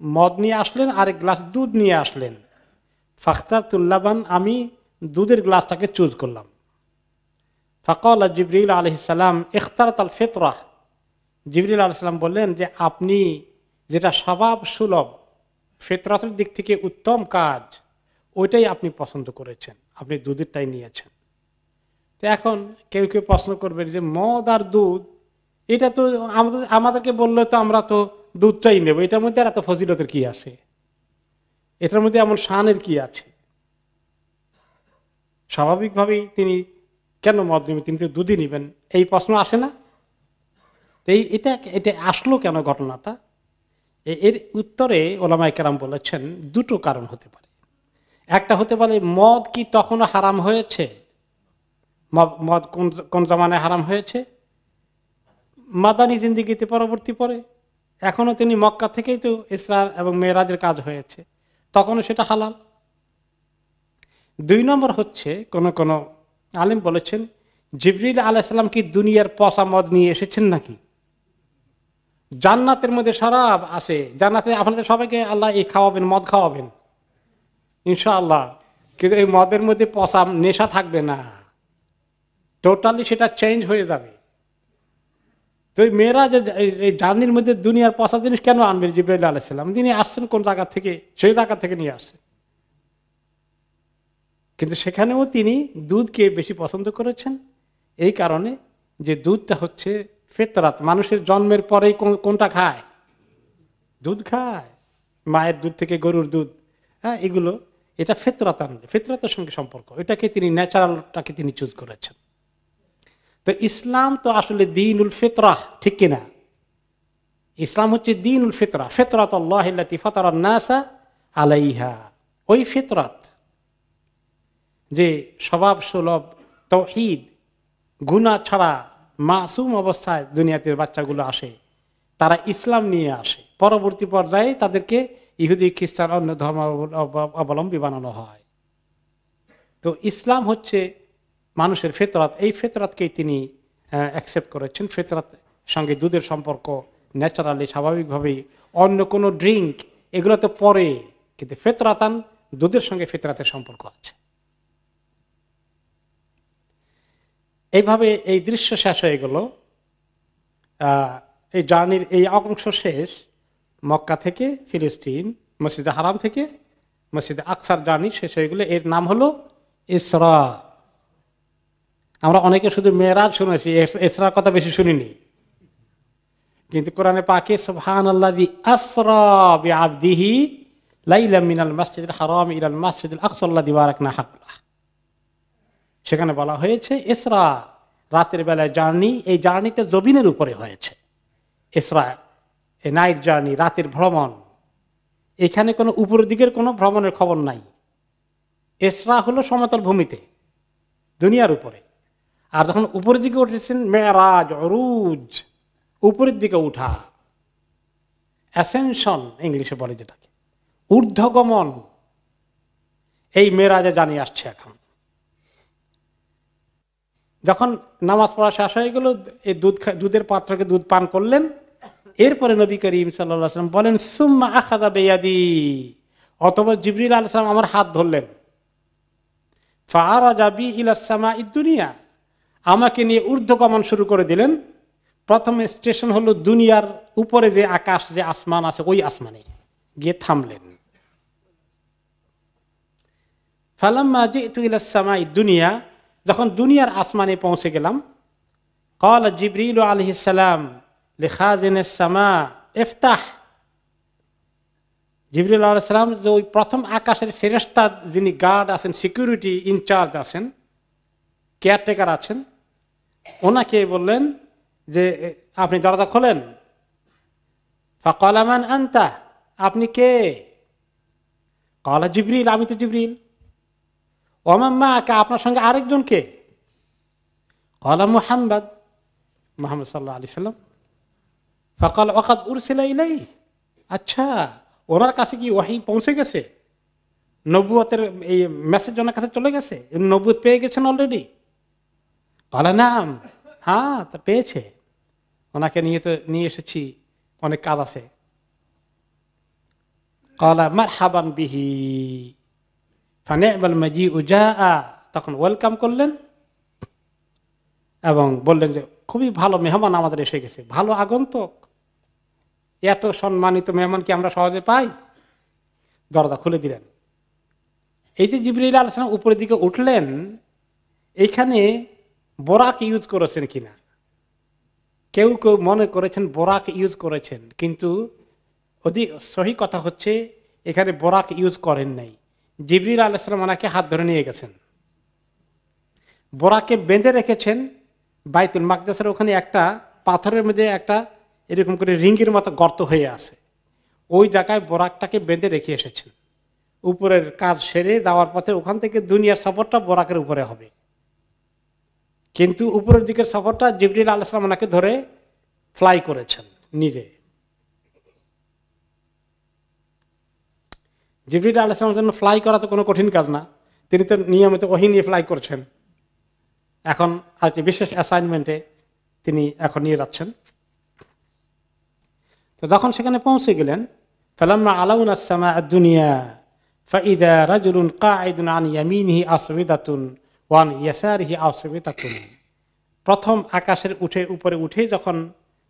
মদ নিয়ে আসলেন আর এক গ্লাস দুধ নিয়ে আসলেন। ফাখতারতুল লাবান, আমি দুধের গ্লাসটাকে চুজ করলাম। ফাকালা জিবরিল আলাইহিস সালাম ইখতারাতাল ফিতরাহ, জিবরিল আলাইহিস সালাম বললেন যে আপনি যেটা স্বভাব সুলভ ফিতরাতের দিক থেকে উত্তম কাজ ওইটাই আপনি পছন্দ করেছেন, আপনি দুধেরটাই নিয়েছেন। তো এখন কেউ কেউ প্রশ্ন করবেন যে মদ আর দুধ এটা তো আমাদেরকে বললে তো আমরা তো দুধটাই নেব, এটার মধ্যে আর এত ফজিলতের কি আছে, এটার মধ্যে এমন শানের কি আছে? স্বাভাবিকভাবেই তিনি কেন মদ নেবেন, তিনি তো দুধই নেবেন, এই প্রশ্ন আসে না? এটা আসলো কেন ঘটনাটা? এর উত্তরে ওলামায়ে কেরাম বলেছেন দুটো কারণ হতে পারে। একটা হতে পারে মদ কি তখনও হারাম হয়েছে, মদ কোন জামানায় হারাম হয়েছে? মাদানী জিন্দিগিতে পরবর্তী পরে, এখনো তিনি মক্কা থেকেই তো ইসরা এবং মেরাজের কাজ হয়েছে, তখনও সেটা হালাল। 2 নম্বর হচ্ছে কোন আলেম বলেছেন জিবরিল আলাইহিস সালাম কি দুনিয়ার পচা মদ নিয়ে এসেছেন নাকি? জান্নাতের মধ্যে শরাব আছে, জান্নাতে আপনাদের সবাইকে আল্লাহ এই খাওয়াবেন, মদ খাওয়াবেন ইনশাআল্লাহ, কিন্তু এই মদের মধ্যে পচা নেশা থাকবে না, টোটালি সেটা চেঞ্জ হয়ে যাবে। তো এই মেয়েরা যে এই জার্নির মধ্যে দুনিয়ার পচা জিনিস কেন আনবেন জিবরাইল আলাইহিস সালাম? তিনি আসছেন কোন জায়গা থেকে, সেই জায়গা থেকে নিয়ে আসছেন। কিন্তু সেখানেও তিনি দুধকে বেশি পছন্দ করেছেন এই কারণে যে দুধটা হচ্ছে ফিতরাত, মানুষের জন্মের পরেই কোনটা খায়? দুধ খায়, মায়ের দুধ থেকে গরুর দুধ, হ্যাঁ এগুলো, এটা ফিতরাতের সঙ্গে সম্পর্ক, এটাকে তিনি ন্যাচারালটাকে তিনি চুজ করেছেন। তো ইসলাম তো আসলে দীনুল ফিতরাহ, ঠিক কিনা? ইসলাম হচ্ছে দীনুল ফিতরা, ফিতরাত আল্লাহিল্লাতী ফাতারান নাসা আলাইহা, ওই ফিতরাত যে স্বভাব সুলভ তাওহীদ গুনাহ ছাড়া মাসুম অবস্থায় দুনিয়াতে বাচ্চাগুলো আসে, তারা ইসলাম নিয়ে আসে, পরবর্তী পর্যায়ে তাদেরকে ইহুদি খ্রিস্টান অন্য ধর্ম অবলম্বী বানানো হয়। তো ইসলাম হচ্ছে মানুষের ফিতরাত, এই ফিতরাতকেই তিনি অ্যাকসেপ্ট করেছেন। ফিতরাত সঙ্গে দুধের সম্পর্ক ন্যাচারালি স্বাভাবিকভাবেই, অন্য কোনো ড্রিঙ্ক এগুলো তো পরে, কিন্তু ফিতরাতান দুধের সঙ্গে ফিতরাতের সম্পর্ক আছে। এইভাবে এই দৃশ্য শেষ হয়ে গেল, এই জার্নির এই অংশ শেষ, মক্কা থেকে ফিলিস্তিন, মসজিদে হারাম থেকে মসজিদে আকসার জার্নি শেষ হয়ে গেল। এর নাম হলো ইসরা। আমরা অনেকে শুধু মেরাজ শুনেছি, ইসরার কথা বেশি শুনিনি, কিন্তু কোরআনে পাকে সুবহানাল্লাযী আসরা বিআবদিহি লাইলাম মিনাল মাসজিদিল হারাম ইলাল মাসজিদিল আকসাল্লাযী বারাকনা হাওলাহ, সেখানে বলা হয়েছে ইসরা, রাতের বেলায় জার্নি, এই জার্নিটা জমিনের উপরে হয়েছে। ইসরা এ নাইট জার্নি, রাতের ভ্রমণ, এখানে কোনো উপরের দিকের কোনো ভ্রমণের খবর নাই। ইসরা হলো সমতল ভূমিতে দুনিয়ার উপরে, আর যখন উপরের দিকে উঠেছেন মেরাজ, উরুজ, উপরের দিকে উঠা, অ্যাসেনশন ইংলিশে বলে যেটাকে, ঊর্ধ্বগমন, এই মেরাজে জানিয়ে আসছে। এখন যখন নামাজ পড়া শেষ হয়ে গেল, এই দুধের পাত্রকে দুধ পান করলেন, এরপরে নবী করিম সাল্লাল্লাহু আলাইহি ওয়াসাল্লাম বলেন সুম্মা আখাযা বিয়াদি, অতঃপর জিবরিল আলাইহিস সালাম আমার হাত ধরলেন, ফাআরাজা বি ইলাস সামাঈদ দুনিয়া, আমাকে নিয়ে ঊর্ধ্বগমন শুরু করে দিলেন। প্রথম স্টেশন হলো দুনিয়ার উপরে যে আকাশ, যে আসমান আছে, ওই আসমানে গিয়ে থামলেন। ফালাম্মা জিতু ইলাস সামাঈদ দুনিয়া, যখন দুনিয়ার আসমানে পৌঁছে গেলাম, ক্বালা জিবরিল আলাইহিস সালাম লিখাজিনিস সামা ইফতাহ, জিবরিল আলাইহিস সালাম যে ওই প্রথম আকাশের ফেরেশতা যিনি গার্ড আছেন, সিকিউরিটি ইনচার্জ আছেন, কেয়ারটেকার আছেন, ওনাকে বললেন যে আপনি দরজা খোলেন। ফাকালা মান আনতা, আপনি কে? ক্বালা জিবরিল, আমি তো জিবরিল। ওমাম্মা কা, আপনার সঙ্গে আরেকজনকে? ক্বালা মুহাম্মদ, মুহাম্মদ সাল্লাল্লাহু আলাইহি সাল্লাম। ফাকাল ওয়াকাদ উরসিলা ইলাইহি, আচ্ছা ওনার কাছে কি ওহী পৌঁছে গেছে, নবুয়তের এই মেসেজ ওনার কাছে চলে গেছে, নবুয়ত পেয়ে গেছেন অলরেডি? ক্বালা নাম, হ্যাঁ তা পেয়েছে, ওনাকে নিয়ে এসেছি, অনেক কাজ আছে। ক্বালা মারহাবান বিহি ফানি'মাল মাজিউ জাআ, তখন ওয়েলকাম করলেন এবং বললেন যে খুবই ভালো মেহমান আমাদের এসে গেছে, ভালো আগন্তুক, এত সম্মানিত মেহমান কি আমরা সহজে পাই? দরজা খুলে দিলেন। এই যে জিবরিল আলাইহিস সালাম উপরের দিকে উঠলেন, এইখানে বোরাক ইউজ করেছেন কিনা, কেউ কেউ মনে করেছেন বোরাক ইউজ করেছেন, কিন্তু সহি কথা হচ্ছে এখানে বোরাক ইউজ করেন নাই। জিবরিল আলাইহিস সালাম ওনাকে হাত ধরে নিয়ে গেছেন, বোরাকে বেঁধে রেখেছেন বাইতুল মাকদাসের ওখানে একটা পাথরের মধ্যে একটা এরকম করে রিঙ্গির মতো গর্ত হয়ে আছে, ওই জায়গায় বোরাকটাকে বেঁধে রেখে এসেছেন। উপরের কাজ সেরে যাওয়ার পথে ওখান থেকে দুনিয়ার সফরটা বোরাকের উপরে হবে, কিন্তু উপরের দিকের সফরটা জিবরিল আলাইহিস সালাম ওনাকে ধরে ফ্লাই করেছেন নিজে। জিবরিল আলাইহিস সালামের জন্য ফ্লাই করা তো কোনো কঠিন কাজ না, তিনি তো নিয়মিত ওহী নিয়ে ফ্লাই করছেন। এখন আর কি বিশেষ অ্যাসাইনমেন্টে তিনি এখন নিয়ে যাচ্ছেন। তো যখন সেখানে পৌঁছে গেলেন, ফালাম্মা আলাউনা আস-সামা আদ-দুনিয়া ফাইযা রাজুলুন কাঈদুন আন ইয়ামিনিহি আসওয়াদাতুন ওয়া আন ইয়াসারিহি আসওয়াদাতুন, প্রথম আকাশের উপরে উঠে যখন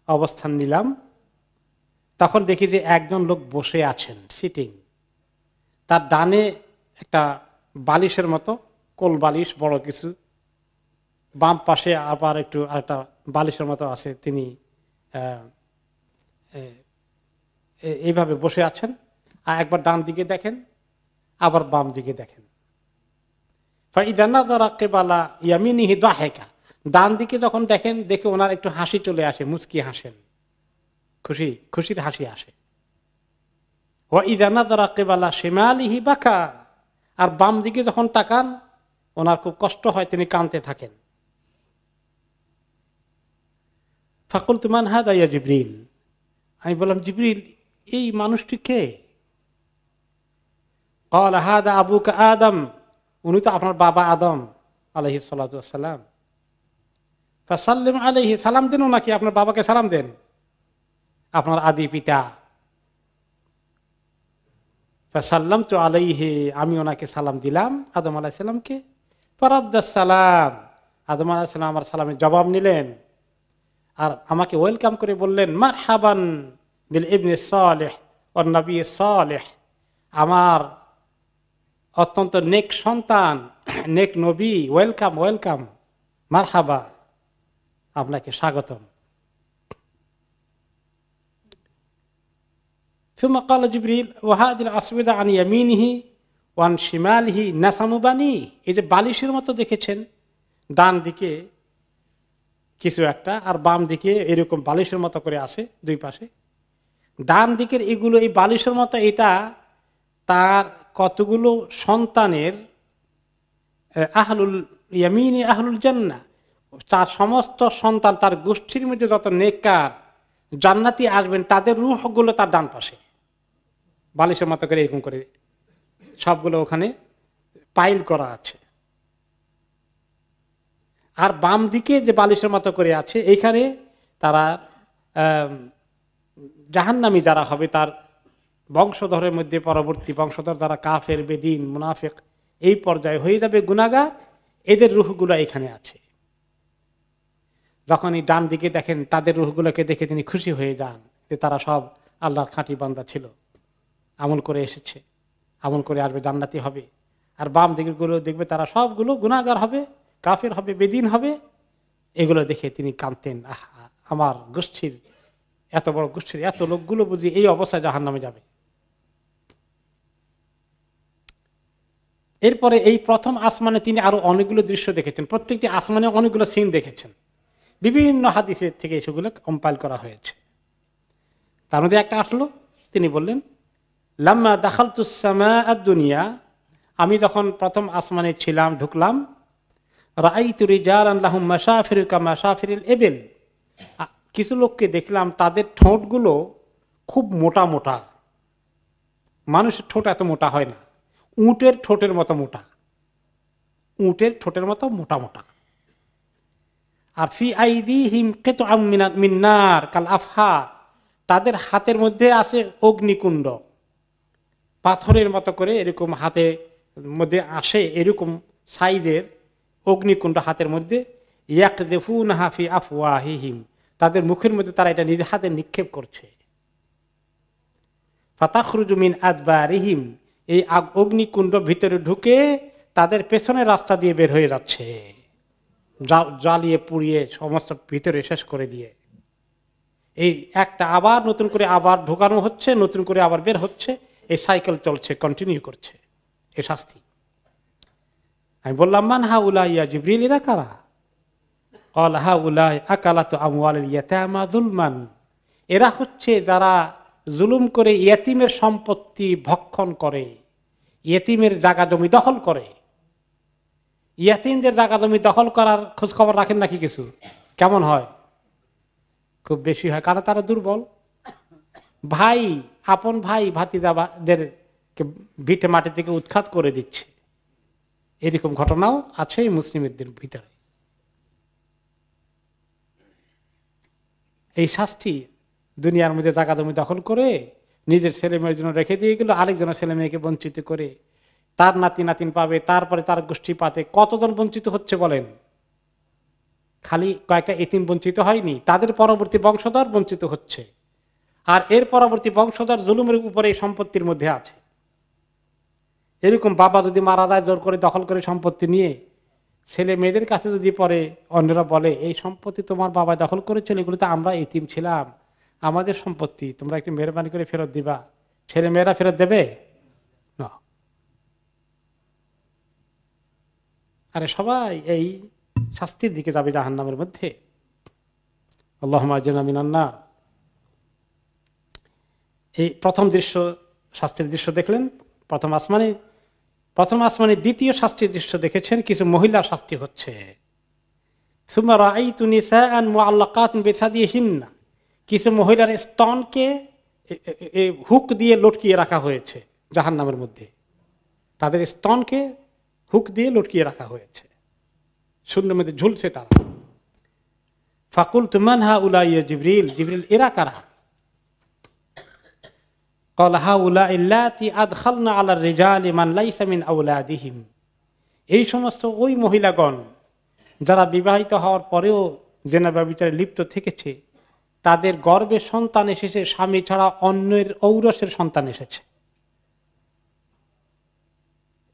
অবস্থান নিলাম, তখন দেখি যে একজন লোক বসে আছেন, সিটিং। তার ডানে একটা বালিশের মতো কোল বালিশ বড় কিছু, বাম পাশে আবার একটু আরেকটা বালিশের মতো আছে, তিনি এইভাবে বসে আছেন। আর একবার ডান দিকে দেখেন, আবার বাম দিকে দেখেন। ফাইযা নাযারা কিবালা ইয়ামিনিহি দাহিকা, ডান দিকে যখন দেখেন, দেখে ওনার একটু হাসি চলে আসে, মুচকি হাসেন, খুশির হাসি আসে। ওয়া ইযা নাযারা কিবালা শিমালিহি বাকা, আর বাম দিকে যখন তাকান ওনার খুব কষ্ট হয়, তিনি কাঁদতে থাকেন। ফাকুলতু মান হাদা ইয়া জিবরিল, আমি বললাম জিবরিল এই মানুষটি কে? ক্বালা হাদা আবুকা আদম, উনি তো আপনার বাবা আদম আলাইহিস সালাতু ওয়াস সালাম। ফাসাল্লিম আলাইহি, সালাম দেন ওনাকে, আপনার বাবাকে সালাম দেন, আপনার আদি পিতা। ফাসাল্লামতু আলাইহি, আমি ওনাকে সালাম দিলাম, আদম আলাইহিস সালামকে। ফারাদ্দাস সালাম, আদম আলাইহিস সালাম আমার সালামের জবাব নিলেন আর আমাকে ওয়েলকাম করে বললেন, মারহাবান বিল ইবনে সালেহ ওয়ান নবী সালেহ, আমার অত্যন্ত নেক সন্তান, নেক নবী, ওয়েলকাম ওয়েলকাম, মারহাবা, আপনাকে স্বাগতম। ثم قال جبريل وهذه الأسودة عن يمينه وعن شماله نسم بنيه, এই যে বালিশের মতো দেখেছেন, ডান দিকে কিছু একটা আর বাম দিকে এরকম বালিশের মতো করে আছে দুই পাশে। ডান দিকের এগুলো এই বালিশের মতো, এটা তার কতগুলো সন্তানের, আহলুল ইয়ামিনি আহলুল জান্নাহ, তার সমস্ত সন্তান, তার গোষ্ঠীর মধ্যে যত নেককার জান্নাতি আসবেন তাদের রূহগুলো তার ডান পাশে বালিশের মতো করে এরকম করে সবগুলো ওখানে পাইল করা আছে। আর বাম দিকে যে বালিশের মতো করে আছে, এইখানে তারা জাহান্নামী যারা হবে, তার বংশধরের মধ্যে পরবর্তী বংশধর যারা কাফের, বেদিন, মুনাফিক, এই পর্যায়ে হয়ে যাবে গুনাহগার, এদের রূহগুলো এখানে আছে। যখন এই ডান দিকে দেখেন, তাদের রূহগুলোকে দেখে তিনি খুশি হয়ে যান যে তারা সব আল্লাহর খাঁটি বান্দা ছিল, আমল করে এসেছে, আমল করে আসবে, জান্নাতি হবে। আর বাম দিকের গুলো দেখবে তারা সবগুলো গুনাহগার হবে, কাফের হবে, বেদিন হবে। এগুলো দেখে তিনি কাঁদতেন, আহা আমার গোষ্ঠীর, এত বড় গোষ্ঠীর এত লোকগুলো বুঝি এই অবস্থায় জাহান্নামে যাবে। এরপরে এই প্রথম আসমানে তিনি আরো অনেকগুলো দৃশ্য দেখেছেন, প্রত্যেকটি আসমানে অনেকগুলো সিন দেখেছেন, বিভিন্ন হাদিসের থেকে সেগুলো কম্পাইল করা হয়েছে। তার মধ্যে একটা আসলো, তিনি বললেন লাম্মা দাখালতুস সামা আদ-দুনিয়া, আমি যখন প্রথম আসমানে ছিলাম, ঢুকলাম, রাআইতু রিজালান লাহুম মাশাফিরু কামাশাফিরিল ইবিল, কিছু লোককে দেখলাম তাদের ঠোঁটগুলো খুব মোটা মোটা। মানুষের ঠোঁট এত মোটা হয় না, উটের ঠোঁটের মতো মোটা, উটের ঠোঁটের মতো মোটা মোটা। আর ফি আইদিহিম কিতআম মিন নার কাল আফহার, তাদের হাতের মধ্যে আছে অগ্নিকুণ্ড, পাথরের মতো করে এরকম হাতে মধ্যে আসে, এরকম সাইজের অগ্নিকুণ্ড হাতের মধ্যে। ইয়াকযিফুনহা ফি আফওয়াহিহিম, তাদের মুখের মধ্যে তারা এটা নিজের হাতে নিক্ষেপ করছে। ফাতাখরুজু মিন আদবারিহিম, এই অগ্নিকুণ্ড ভিতরে ঢুকে তাদের পেছনের রাস্তা দিয়ে বের হয়ে যাচ্ছে, জ্বালিয়ে পুড়িয়ে সমস্ত ভিতরে শেষ করে দিয়ে। এই একটা আবার নতুন করে আবার ঢোকানো হচ্ছে, নতুন করে আবার বের হচ্ছে, এই সাইকেল চলছে, কন্টিনিউ করছে এই শাস্তি। আমি বললাম, মান হাউলাই ইয়া জিবরিল, এরা কারা? ক্বাল হাউলাই আকালাতু আমওয়ালিল ইয়াতামা যুলমান, এরা হচ্ছে যারা জুলুম করে ইয়েতিমের সম্পত্তি ভক্ষণ করে, ইয়েতিমের জায়গা জমি দখল করে। ইয়াতিমদের জায়গা জমি দখল করার খোঁজ খবর রাখেন নাকি কিছু? কেমন হয়? খুব বেশি হয়, কারণ তারা দুর্বল। ভাই, আপন ভাই ভাতিজাদের ভিটে মাটি থেকে উৎখাত করে দিচ্ছে, এরকম ঘটনাও আছে মুসলিমদের ভিতরে। এই শাস্তি দুনিয়ার মধ্যে জায়গা জমি দখল করে নিজের ছেলে মেয়ের জন্য রেখে দিয়ে গেল, আরেকজনের ছেলে মেয়েকে বঞ্চিত করে তার নাতি নাতিন পাবে, তারপরে তার গোষ্ঠী পাতে কতজন বঞ্চিত হচ্ছে বলেন? খালি কয়েকটা এতিম বঞ্চিত হয়নি, তাদের পরবর্তী বংশধর বঞ্চিত হচ্ছে। আর এর পরবর্তী বংশধর জুলুমের উপরে এই সম্পত্তির মধ্যে আছে। এরকম বাবা যদি মারা যায় জোর করে দখল করে সম্পত্তি নিয়ে, ছেলে মেয়েদের কাছে যদি পরে অন্যরা বলে এই সম্পত্তি তোমার বাবা দখল করেছিল, এগুলো তো আমরা এতিম ছিলাম, আমাদের সম্পত্তি, তোমরা একটু মেহরবানি করে ফেরত দিবা, ছেলে মেয়েরা ফেরত দেবে না। আরে সবাই এই শাস্তির দিকে যাবে জাহান্নামের মধ্যে। আল্লাহুম্মা আজরিনা মিনান নার। এই প্রথম দৃশ্য, শাস্তির দৃশ্য দেখলেন প্রথম আসমানে। দ্বিতীয় শাস্তির দৃশ্য দেখেছেন, কিছু মহিলার শাস্তি হচ্ছে। সুম্মা রাআইতু নিসাআন মুআল্লাকাতিন বিসাদিহিন্না, কিছু মহিলার স্তনকে হুক দিয়ে লটকিয়ে রাখা হয়েছে জাহান্নামের মধ্যে, তাদের স্তনকে হুক দিয়ে লটকিয়ে রাখা হয়েছে, শূন্যের মধ্যে ঝুলছে তারা। ফাকুলতু মান হাউলাই ইয়া জিবরিল, জিবরিল এরা কারা? ক্বাল হাউলাই আল্লাতী আদখালনা আলার রিজালি মান লাইসা মিন আওলাদিহিম, এই সমস্ত ওই মহিলাগণ যারা বিবাহিত হওয়ার পরেও জেনা ব্যভিচারে লিপ্ত থেকেছে, তাদের গর্ভে সন্তান এসেছে স্বামী ছাড়া অন্যের ঔরসের সন্তান এসেছে,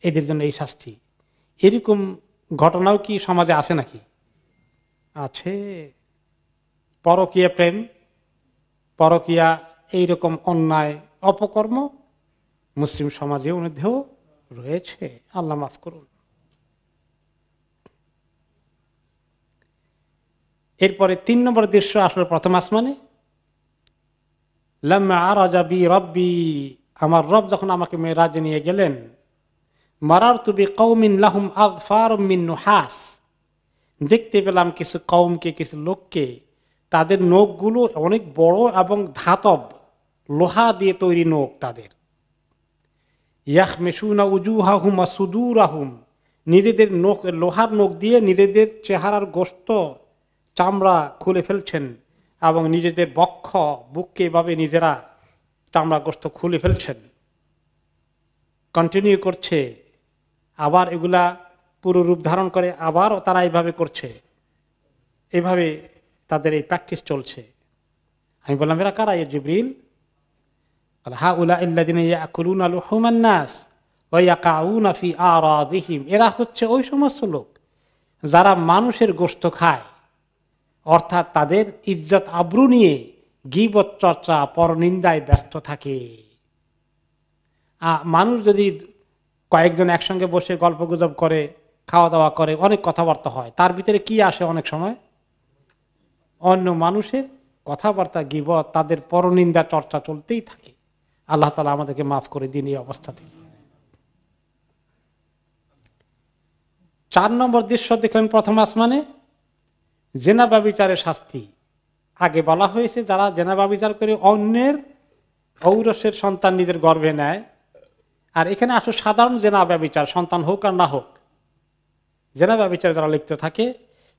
এদের জন্য এই শাস্তি। এরকম ঘটনাও কি সমাজে আছে নাকি? আছে। পরকীয়া প্রেম, পরকীয়া, এইরকম অন্যায় অপকর্ম মুসলিম সমাজের মধ্যেও রয়েছে, আল্লাহ মাফ করুন। এরপরে ৩ নম্বর দৃশ্য আসলে প্রথম আসমানে। লাম্মা আরাজা বি রব্বি, আমার রব যখন আমাকে মেরাজে নিয়ে গেলেন, মারারতু বিকওমিন লাহুম আগফারুম মিন নুহাস, দেখতে পেলাম কিছু কওমকে, কিছু লোককে, তাদের নখগুলো অনেক বড় এবং ধাতব, লোহা দিয়ে তৈরি নখ তাদের। ইয়াখমিশুনা উজুহাহুম ওয়া সুদুরাহুম, নিজেদের নখ, লোহার নখ দিয়ে নিজেদের চেহারার গোশত চামড়া খুলে ফেলছেন এবং নিজেদের বক্ষ বুককে এভাবে নিজেরা চামড়া গোশত খুলে ফেলছেন। কন্টিনিউ করছে, আবার এগুলা পুরো রূপ ধারণ করে আবারও তারা এইভাবে করছে, এইভাবে তাদের এই প্র্যাকটিস চলছে। আমি বললাম, এরা কারা ইয়া জিবরিল? হাউলা আল্লাযিনা ইয়াকুলুনা লুহুমান নাস ওয়া ইয়াকাউনা ফি আরাদিহিম, এরা হচ্ছে ওই সমস্ত লোক যারা মানুষের গোশত খায়, অর্থাৎ তাদের ইজ্জত আবরু নিয়ে গীবত চর্চা, পরনিন্দায় ব্যস্ত থাকে। মানুষ যদি কয়েকজন একসঙ্গে বসে গল্প গুজব করে, খাওয়া দাওয়া করে, অনেক কথাবার্তা হয়, তার ভিতরে কি আসে? অনেক সময় অন্য মানুষের কথাবার্তা, গীবত, তাদের পরনিন্দা চর্চা চলতেই থাকে। আল্লাহ তাআলা আমাদেরকে মাফ করে দিন এই অবস্থা থেকে। 4 নম্বর দৃশ্য দেখলেন প্রথম আসমানে, জেনা ব্যভিচারের শাস্তি। আগে বলা হয়েছে যারা জেনা ব্যভিচার করে অন্যের ঔরসের সন্তান নিজের গর্ভে নেয়, আর এখানে আসলে সাধারণ জেনা ব্যভিচার, সন্তান হোক আর না হোক, জেনা ব্যভিচারে যারা লিপ্ত থাকে।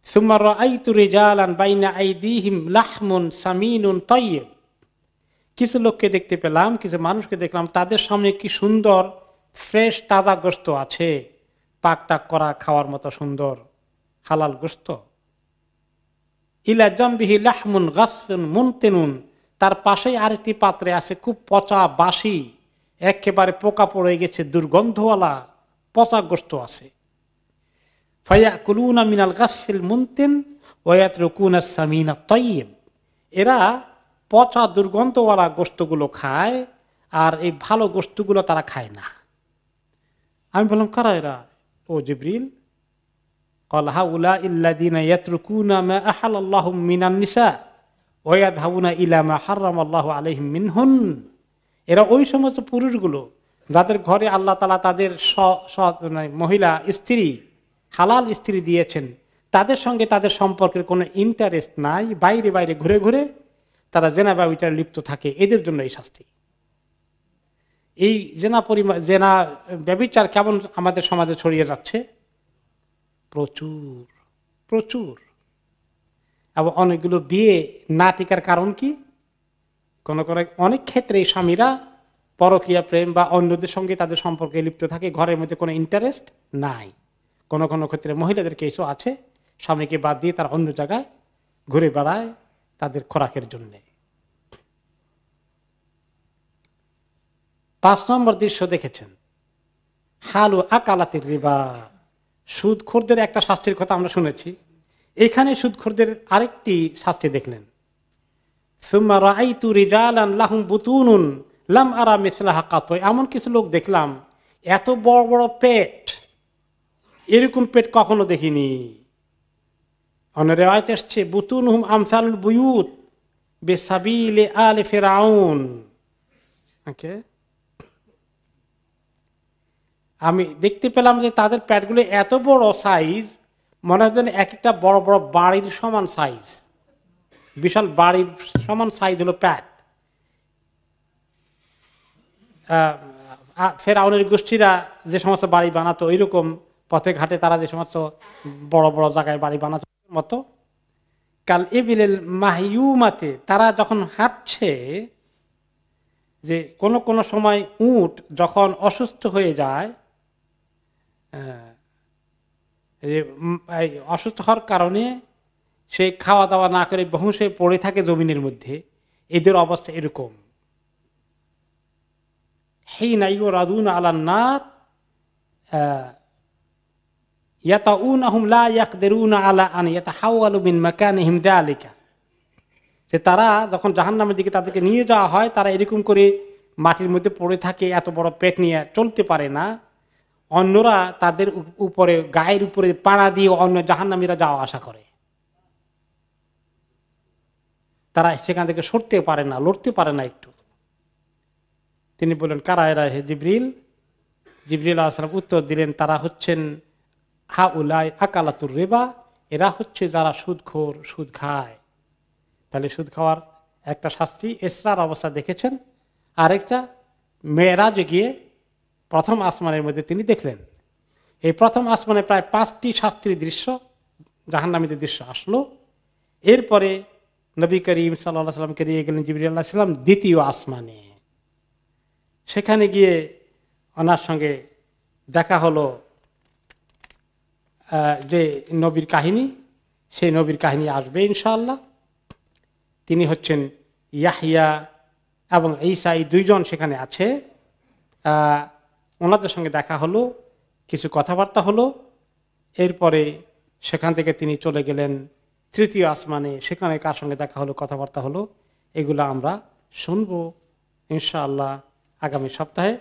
সুম্মা রাআইতু রিজালান বাইনা আইদিহিম লাহমুন সামিনুন তাইয়্যিব, কিছু লোককে দেখতে পেলাম, কিছু মানুষকে দেখলাম, তাদের সামনে কি সুন্দর ফ্রেশ তাজা গোশত আছে, পাক টাক করা খাওয়ার মতো সুন্দর হালাল গোশত। ইলা জামবিহি লাহমুন গাসসুন মুনতিনুন, তার পাশেই আরেকটি পাত্রে আছে খুব পচা বাসি, একেবারে পোকা পড়ে গেছে, দুর্গন্ধওয়ালা পচা গোশত আছে। ফায়াকুলুনা মিনাল গাসসিল মুনতিন ওয়া ইয়াতরুকুনা সামিনা তাইয়্যিব, এরা পচা দুর্গন্ধওয়ালা গোশতগুলো খায় আর এই ভালো গোশতগুলো তারা খায় না। আমি বললাম কারা এরা? ও জিবরিল। ক্বাল হাউলা ইল্লাযীনা ইয়াতরুকুনা মা আহাল্লাল্লাহু মিনান নিসা ওয়া ইয়াযহাবুনা ইলা মা হারামাল্লাহু আলাইহিম মিনহুন, এরা ওই সমস্ত পুরুষগুলো যাদের ঘরে আল্লাহ তাআলা তাদের মহিলা স্ত্রী, হালাল স্ত্রী দিয়েছেন, তাদের সঙ্গে তাদের সম্পর্কের কোনো ইন্টারেস্ট নাই, বাইরে বাইরে ঘুরে ঘুরে তারা জেনা ব্যভিচারে লিপ্ত থাকে, এদের জন্য এই শাস্তি। এই জেনা ব্যভিচার কেমন আমাদের সমাজে ছড়িয়ে যাচ্ছে? প্রচুর প্রচুর। এবং অনেকগুলো বিয়ে না টিকার কারণ কি? অনেক ক্ষেত্রে এই স্বামীরা পরকীয়া প্রেম বা অন্যদের সঙ্গে তাদের সম্পর্কে লিপ্ত থাকে, ঘরের মধ্যে কোনো ইন্টারেস্ট নাই। কোনো কোনো ক্ষেত্রে মহিলাদের কেসও আছে, স্বামীকে বাদ দিয়ে তারা অন্য জায়গায় ঘুরে বেড়ায় তাদের খোরাকের জন্য। 5 নম্বর দৃশ্য দেখেছেন, হালু আকালাতির রিবা, সুদখোরদের একটা শাস্তির কথা আমরা শুনেছি, এখানে সুদখোরদের আরেকটি শাস্তি দেখলেন। সুম্মা রাআইতু রিজালান লাহুম বুতুনুন লাম আরা মিসলাহা কাত, এমন কিছু লোক দেখলাম এত বড় বড় পেট, এরকম পেট কখনো দেখিনি। অন্য রিওয়ায়াতে আসছে বুতুনহুম আমসালুল বুয়ুত বিসাবিলি আলি ফিরআউন। ওকে, আমি দেখতে পেলাম যে তাদের প্যাটগুলো এত বড় সাইজ, মনে হয় যেন এক একটা বড় বড় বাড়ির সমান সাইজ, বিশাল বাড়ির সমান সাইজ হলো প্যাট। ফেরাউনের গোষ্ঠীরা যে সমস্ত বাড়ি বানাতো, ওইরকম পথে ঘাটে তারা যে সমস্ত বড় বড় জায়গায় বাড়ি বানাতো মতো। কাল ইবিল মাহিউমাতে, তারা যখন হাঁটছে, যে কোনো কোনো সময় উট যখন অসুস্থ হয়ে যায়, অসুস্থ হওয়ার কারণে সে খাওয়া দাওয়া না করে বেহুঁশ পড়ে থাকে জমিনের মধ্যে, এদের অবস্থা এরকম। হিনা ইউরাদুনা আলান নার ইয়াতাউনহুম লা ইয়াকদিরুনা আলা আন ইয়াতাহাওয়ালু মিন মাকানিহিম যালিকা, যে তারা যখন জাহান্নামের দিকে তাদেরকে নিয়ে যাওয়া হয়, তারা এরকম করে মাটির মধ্যে পড়ে থাকে, এত বড় পেট নিয়ে চলতে পারে না। অন্যরা তাদের উপরে, গায়ের উপরে পাড়া দিয়ে অন্য জাহান্নামীরা যাওয়া আসা করে, তারা সেখান থেকে সরতে পারে না, লড়তে পারে না একটু। তিনি বললেন কারা এরা হে জিবরিল? জিবরিল আলাইহিস সালাম উত্তর দিলেন, তারা হচ্ছেন হাউলাই আকালাতুর রিবা, এরা হচ্ছে যারা সুদখোর, সুদ খায়। তাহলে সুদ খাওয়ার একটা শাস্তি ইসরার অবস্থা দেখেছেন, আরেকটা মেরাজে গিয়ে প্রথম আসমানের মধ্যে তিনি দেখলেন। এই প্রথম আসমানে প্রায় 5টি শাস্তির দৃশ্য, জাহান্নামীদের দৃশ্য আসলো। এরপরে নবী করিম সাল্লাল্লাহু আলাইহি ওয়াসাল্লামকে নিয়ে গেলেন জিবরিল আলাইহিস সালাম দ্বিতীয় আসমানে। সেখানে গিয়ে ওনার সঙ্গে দেখা হলো যে নবীর কাহিনী, সেই নবীর কাহিনী আসবে ইনশাআল্লাহ। তিনি হচ্ছেন ইয়াহইয়া এবং ঈসা, এই 2 জন সেখানে আছে। ওনাদের সঙ্গে দেখা হলো, কিছু কথাবার্তা হলো। এরপরে সেখান থেকে তিনি চলে গেলেন তৃতীয় আসমানে, সেখানে কার সঙ্গে দেখা হলো, কথাবার্তা হলো, এগুলো আমরা শুনবো ইনশাআল্লাহ আগামী সপ্তাহে।